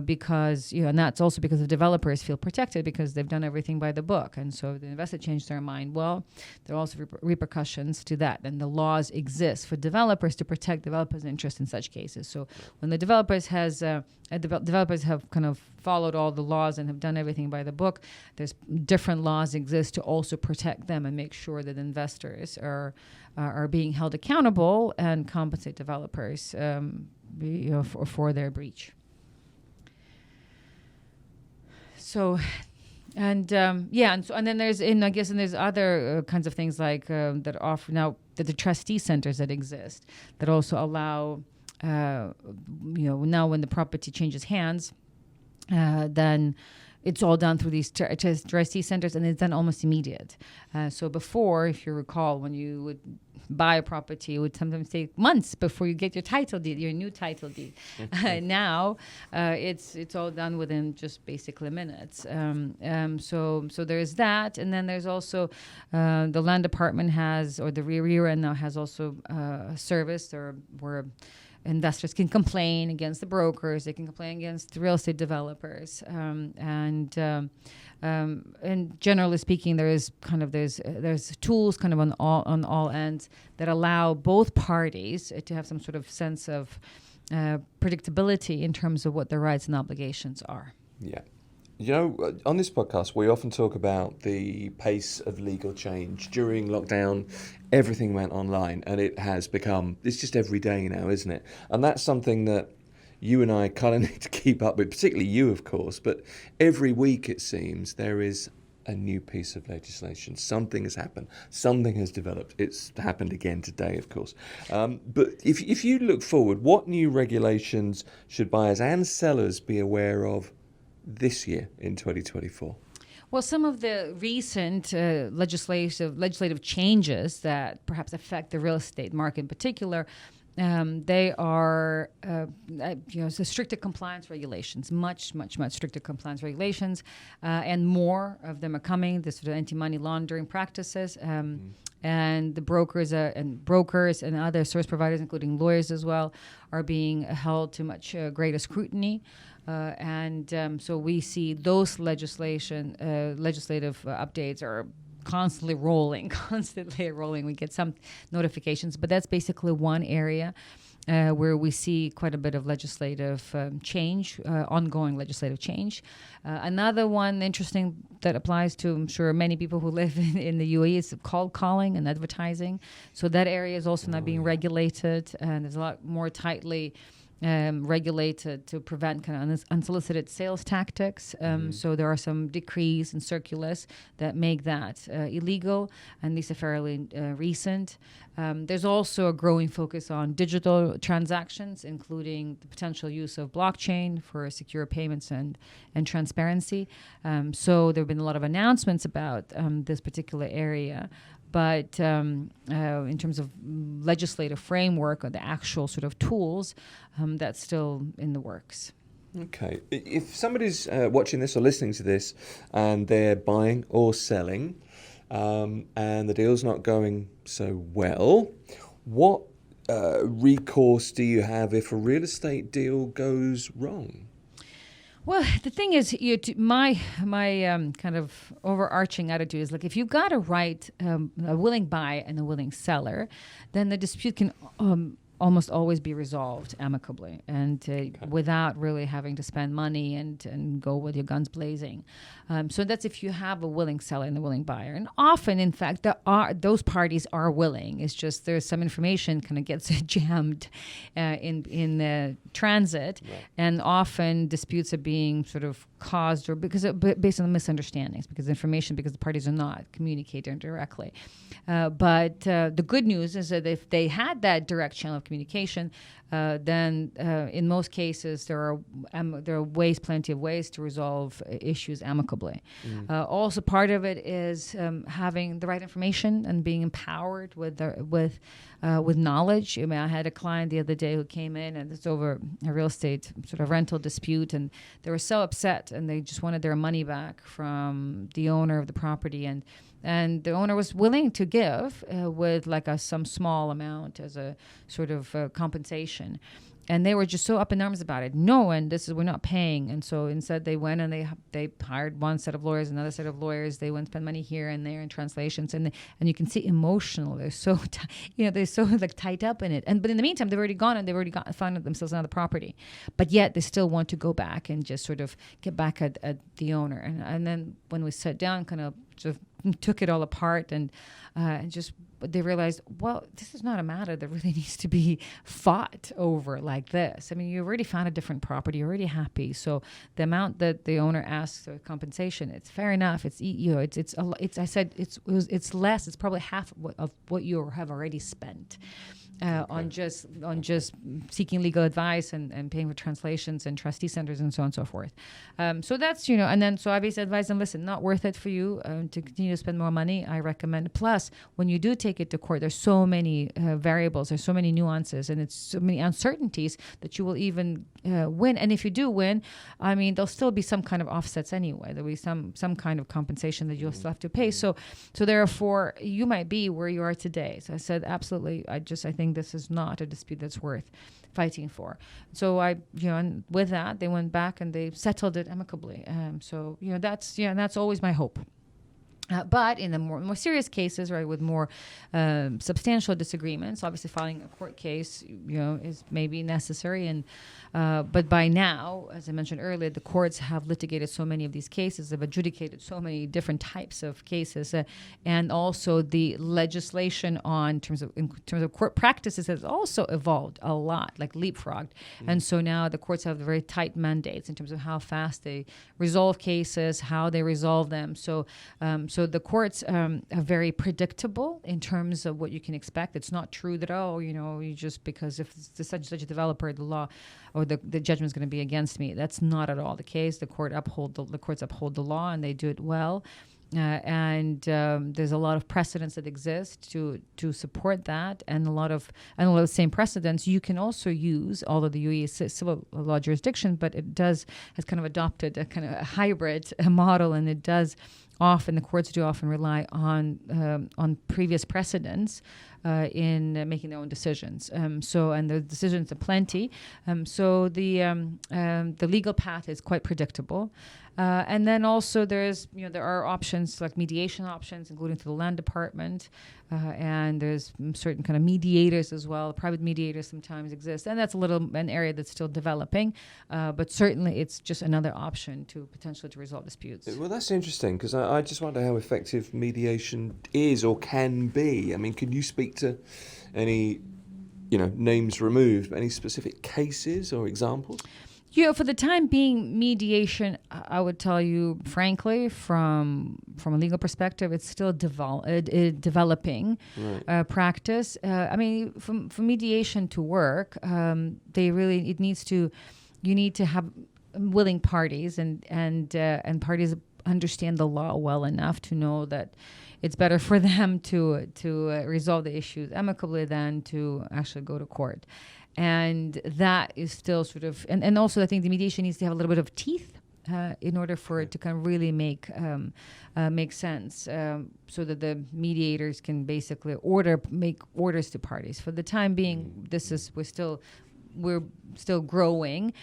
because, and that's also because the developers feel protected because they've done everything by the book. And so if the investor changed their mind, well, there are also repercussions to that. And the laws exist for developers to protect developers' interests in such cases. So when the developers have kind of followed all the laws and have done everything by the book, there's different laws exist to also protect them and make sure that investors are being held accountable and compensate developers for their breach. So, and then there's other kinds of things like that offer now that the trustee centers that exist that also allow now when the property changes hands, then it's all done through these trustee centers, and it's done almost immediate. So before, if you recall, when you would buy a property, it would sometimes take months before you get your title deed, your new title deed. Now, it's all done within just basically minutes. So there's that, and then there's also the land department has, or the RERA now has also a service where investors can complain against the brokers. They can complain against the real estate developers, and generally speaking, there's tools kind of on all ends that allow both parties to have some sort of sense of predictability in terms of what their rights and obligations are. Yeah. You know, on this podcast, we often talk about the pace of legal change. During lockdown, everything went online, and it has become, it's just every day now, isn't it? And that's something that you and I kind of need to keep up with, particularly you, of course. But every week, it seems, there is a new piece of legislation. Something has happened. Something has developed. It's happened again today, of course. But if you look forward, what new regulations should buyers and sellers be aware of this year in 2024? Well, some of the recent legislative changes that perhaps affect the real estate market in particular, they are so stricter compliance regulations, much stricter compliance regulations, and more of them are coming. The sort of anti-money laundering practices, and the brokers and other service providers, including lawyers as well, are being held to much greater scrutiny. So we see those legislative updates are constantly rolling. We get some notifications, but that's basically one area where we see quite a bit of legislative change, ongoing legislative change. Another one interesting that applies to, I'm sure, many people who live in the UAE is cold calling and advertising. So that area is also not being regulated, and there's a lot more tightly regulated to prevent kind of unsolicited sales tactics. So there are some decrees and circulars that make that illegal, and these are fairly recent. There's also a growing focus on digital transactions, including the potential use of blockchain for secure payments and transparency. So there have been a lot of announcements about this particular area. But in terms of legislative framework or the actual sort of tools, that's still in the works. Okay. If somebody's watching this or listening to this and they're buying or selling and the deal's not going so well, what recourse do you have if a real estate deal goes wrong? Well, the thing is, my kind of overarching attitude is, like, if you've got a willing buyer and a willing seller, then the dispute can almost always be resolved amicably and without really having to spend money and go with your guns blazing. So that's if you have a willing seller and a willing buyer. And often, in fact, those parties are willing. It's just there's some information kind of gets jammed in the transit, right. And often disputes are being sort of caused or based on misunderstandings because the parties are not communicating directly. But the good news is that if they had that direct channel of communication, then in most cases there are plenty of ways to resolve issues amicably. Also, part of it is having the right information and being empowered with knowledge. I mean, I had a client the other day who came in, and it's over a real estate sort of rental dispute, and they were so upset, and they just wanted their money back from the owner of the property, and the owner was willing to give with like some small amount as a sort of compensation. And they were just so up in arms about it. No, and we're not paying. And so instead they went and they hired one set of lawyers, another set of lawyers. They went and spend money here and there in translations. And you can see emotional. They're so, they're so like tied up in it. But in the meantime, they've already gone and they've already found themselves another property. But yet they still want to go back and just sort of get back at the owner. And then when we sat down, kind of just took it all apart and just they realized, well, this is not a matter that really needs to be fought over like this. I mean, you already found a different property, you're already happy. So the amount that the owner asks for compensation, it's fair enough. It's less. It's probably half of what you have already spent. on just seeking legal advice and paying for translations and trustee centers and so on and so forth. So that's, and then so I basically advise them, listen, not worth it for you to continue to spend more money. I recommend. Plus, when you do take it to court, there's so many variables, there's so many nuances, and it's so many uncertainties that you will even win. And if you do win, I memean, there'll still be some kind of offsets anyway. There'll be some kind of compensation that you'll still have to pay. So therefore, you might be where you are today. So I said, absolutely. I think this is not a dispute that's worth fighting for. So and with that, they went back and they settled it amicably. That's always my hope. But in the more serious cases, right, with more substantial disagreements, obviously filing a court case, is maybe necessary. And but by now, as I mentioned earlier, the courts have litigated so many of these cases, have adjudicated so many different types of cases, and also the legislation in terms of court practices has also evolved a lot, like leapfrogged. And so now the courts have very tight mandates in terms of how fast they resolve cases, how they resolve them. So the courts are very predictable in terms of what you can expect. It's not true that, you just because if it's such a developer, the law or the judgment is going to be against me. That's not at all the case. The courts uphold the law, and they do it well. And there's a lot of precedents that exist to support that, and a lot of the same precedents you can also use. Although the UAE is civil law jurisdiction, but has kind of adopted a kind of a hybrid model, and the courts do often rely on previous precedents in making their own decisions. And the decisions are plenty. So the legal path is quite predictable. And then also there are options like mediation options, including to the land department, and there's certain kind of mediators as well. Private mediators sometimes exist, and that's an area that's still developing. But certainly, it's just another option to potentially to resolve disputes. Well, that's interesting because I just wonder how effective mediation is or can be. I mean, can you speak to any, names removed, any specific cases or examples? For the time being, mediation, I would tell you, frankly, from a legal perspective, it's still developing practice. For mediation to work, you need to have willing parties and parties understand the law well enough to know that it's better for them to resolve the issues amicably than to actually go to court. And that is still sort of, and also I think the mediation needs to have a little bit of teeth in order for it to kind of really make sense, so that the mediators can basically make orders to parties. For the time being, we're still growing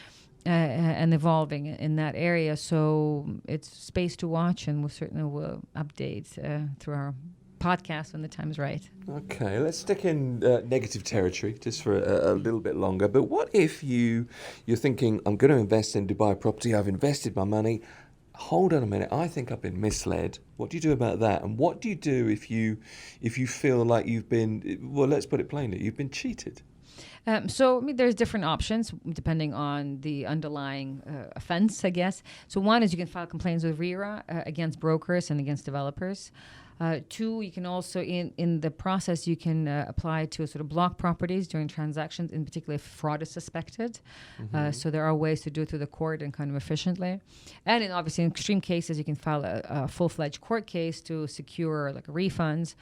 and evolving in that area. So it's space to watch, and we certainly will update through our podcast when the time is right. Okay, let's stick in negative territory just for a little bit longer. But what if you're thinking, I'm going to invest in Dubai property, I've invested my money. Hold on a minute, I think I've been misled. What do you do about that? And what do you do if you feel like you've been, well, let's put it plainly, you've been cheated? There's different options depending on the underlying offense, I guess. So one is you can file complaints with RERA against brokers and against developers. Two, you can also, in the process, you can apply to sort of block properties during transactions, in particular if fraud is suspected. So there are ways to do it through the court and kind of efficiently. And obviously in extreme cases, you can file a full-fledged court case to secure like refunds.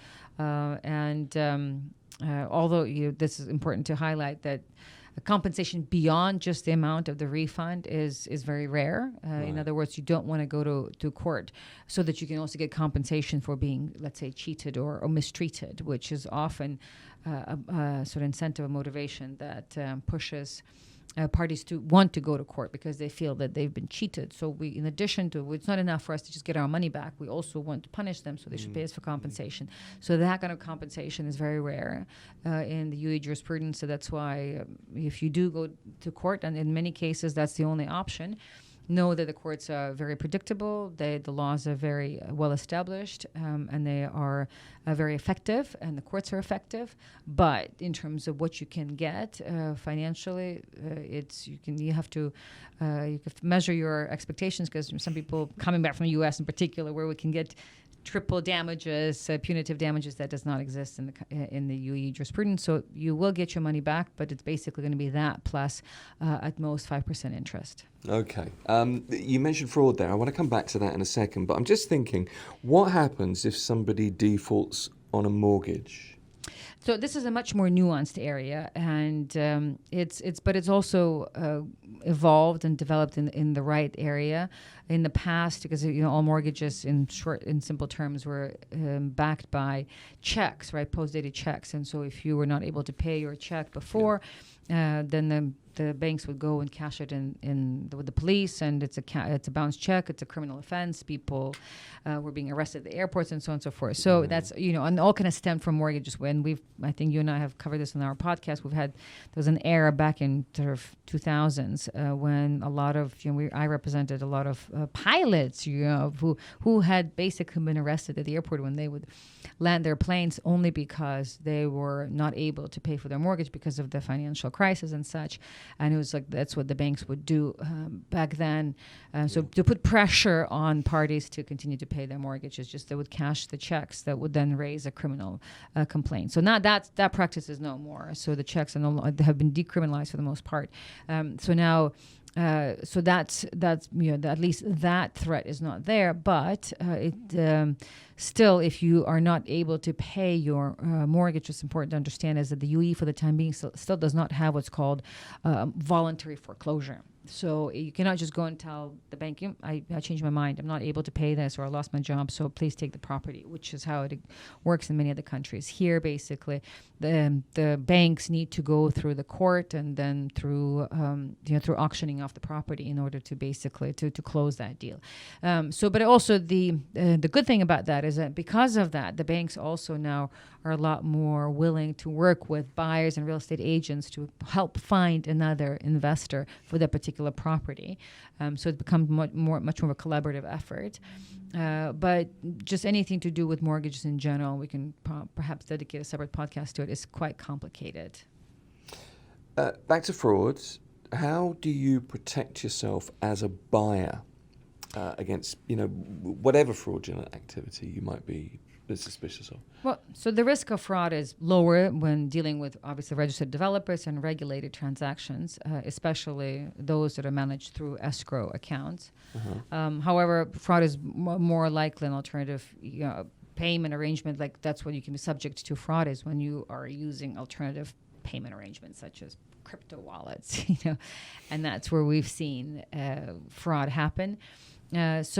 Although this is important to highlight that a compensation beyond just the amount of the refund is very rare. In other words, you don't want to go to court so that you can also get compensation for being, let's say, cheated or mistreated, which is often a sort of incentive or motivation that pushes parties to want to go to court because they feel that they've been cheated. So in addition to, it's not enough for us to just get our money back. We also want to punish them, so they should pay us for compensation. So that kind of compensation is very rare in the UAE jurisprudence. So that's why if you do go to court, and in many cases that's the only option, know that the courts are very predictable, the laws are very well established, and they are very effective, and the courts are effective. But in terms of what you can get financially, you have to measure your expectations, because some people coming back from the U.S. in particular, where we can get triple damages, punitive damages that does not exist in the UAE jurisprudence. So you will get your money back, but it's basically going to be that plus at most 5% interest. Okay. You mentioned fraud there. I want to come back to that in a second, but I'm just thinking, what happens if somebody defaults on a mortgage? So this is a much more nuanced area, and it's also evolved and developed in the right area. In the past, because all mortgages in simple terms were backed by checks, right, post-dated checks, and so if you were not able to pay your check before, then the banks would go and cash it with the police, and it's a bounce check, it's a criminal offense. People were being arrested at the airports and so on and so forth. So that's and all kind of stemmed from mortgages. I think you and I have covered this in our podcast. There was an era back in sort of 2000s when a lot of I represented a lot of pilots who had basically been arrested at the airport when they would land their planes only because they were not able to pay for their mortgage because of the financial crisis and such. And it was like that's what the banks would do back then. So to put pressure on parties to continue to pay their mortgages, just they would cash the checks that would then raise a criminal complaint. So now that practice is no more. So the checks have been decriminalized for the most part. So now. So that's at least that threat is not there, but still, if you are not able to pay your mortgage, what's important to understand is that the UAE for the time being still does not have what's called voluntary foreclosure. So you cannot just go and tell the bank, I changed my mind, I'm not able to pay this, or I lost my job, so please take the property, which is how it works in many other countries. Here, basically, the banks need to go through the court and then through auctioning off the property in order to basically to close that deal. But also the good thing about that is that because of that, the banks also now are a lot more willing to work with buyers and real estate agents to help find another investor for that particular property. So it becomes much more of a collaborative effort. But just anything to do with mortgages in general, we can perhaps dedicate a separate podcast to it, is quite complicated. Back to frauds. How do you protect yourself as a buyer against whatever fraudulent activity you might be suspicious of? Well, so the risk of fraud is lower when dealing with obviously registered developers and regulated transactions, especially those that are managed through escrow accounts. However, fraud is more likely an alternative payment arrangement. Like that's when you can be subject to fraud, is when you are using alternative payment arrangements such as crypto wallets, and that's where we've seen fraud happen. It's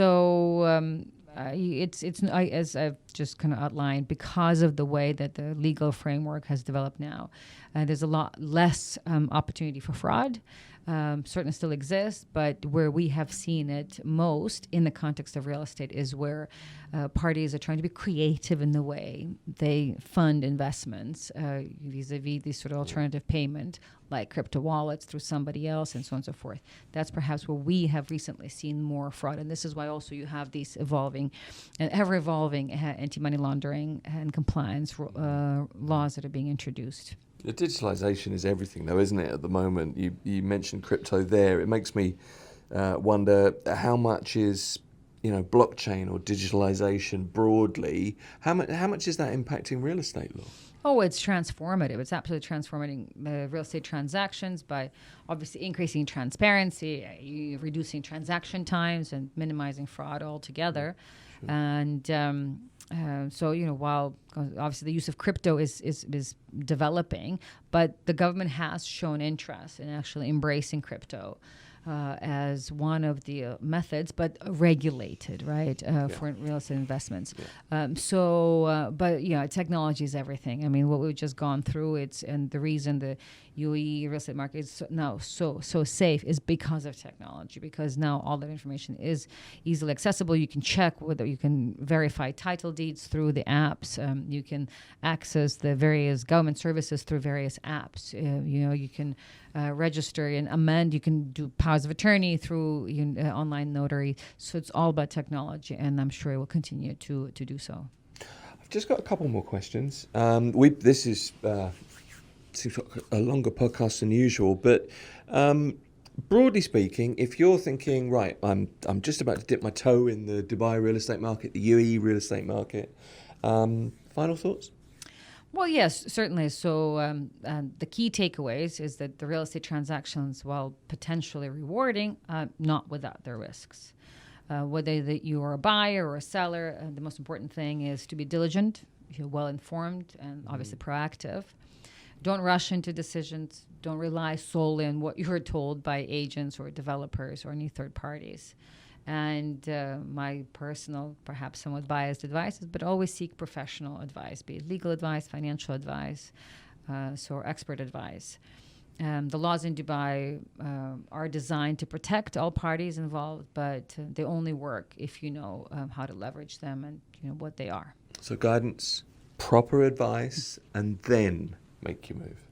as I've just kind of outlined, because of the way that the legal framework has developed now, there's a lot less opportunity for fraud. Certainly still exists, but where we have seen it most in the context of real estate is where parties are trying to be creative in the way they fund investments vis-a-vis these sort of alternative payment, like crypto wallets through somebody else and so on and so forth. That's perhaps where we have recently seen more fraud. And this is why also you have these evolving and ever-evolving anti-money laundering and compliance laws that are being introduced. The digitalization is everything, though, isn't it, at the moment? You mentioned crypto there. It makes me wonder how much is, blockchain or digitalization broadly, how much is that impacting real estate law? Oh, it's transformative. It's absolutely transforming real estate transactions by obviously increasing transparency, reducing transaction times, and minimizing fraud altogether. Sure. And while obviously the use of crypto is developing, but the government has shown interest in actually embracing crypto as one of the methods, but regulated, right, for real estate investments. Yeah. But technology is everything. I mean, what we've just gone through, and the reason the UAE real estate market is now so safe is because of technology, because now all that information is easily accessible. You can check whether you can verify title deeds through the apps. You can access the various government services through various apps. You can register and amend. You can do powers of attorney through online notary. So it's all about technology, and I'm sure it will continue to do so. I've just got a couple more questions. This is seems like a longer podcast than usual, but Broadly speaking, if you're thinking, right, I'm just about to dip my toe in the Dubai real estate market, the UAE real estate market, final thoughts? Well, yes, certainly. So the key takeaways is that the real estate transactions, while potentially rewarding, not without their risks. Whether that you are a buyer or a seller, the most important thing is to be diligent, well informed, and obviously proactive. Don't rush into decisions. Don't rely solely on what you're told by agents or developers or any third parties. And my personal, perhaps somewhat biased advice is, but always seek professional advice, be it legal advice, financial advice, or expert advice. The laws in Dubai are designed to protect all parties involved, but they only work if you know how to leverage them and what they are. So guidance, proper advice, and then make your move.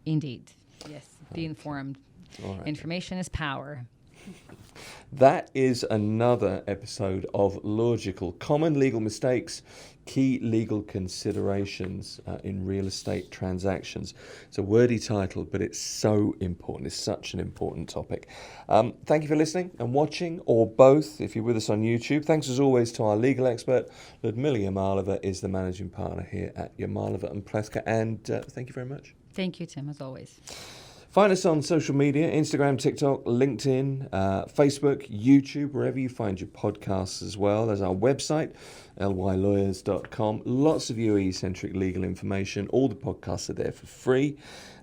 Indeed. Yes. Be informed. All right. Information is power. That is another episode of Lawgical. Common legal mistakes, key legal considerations in real estate transactions. It's a wordy title, but it's so important. It's such an important topic. Thank you for listening and watching, or both, if you're with us on YouTube. Thanks as always to our legal expert. Ludmila Yamalova is the managing partner here at Yamalova and Plewka. And thank you very much. Thank you, Tim, as always. Find us on social media, Instagram, TikTok, LinkedIn, Facebook, YouTube, wherever you find your podcasts as well. There's our website, lylawyers.com. Lots of UAE-centric legal information. All the podcasts are there for free.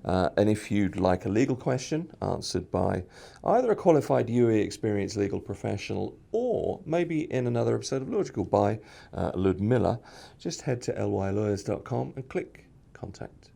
And if you'd like a legal question answered by either a qualified UAE experienced legal professional or maybe in another episode of Lawgical by Ludmila, just head to lylawyers.com and click Contact.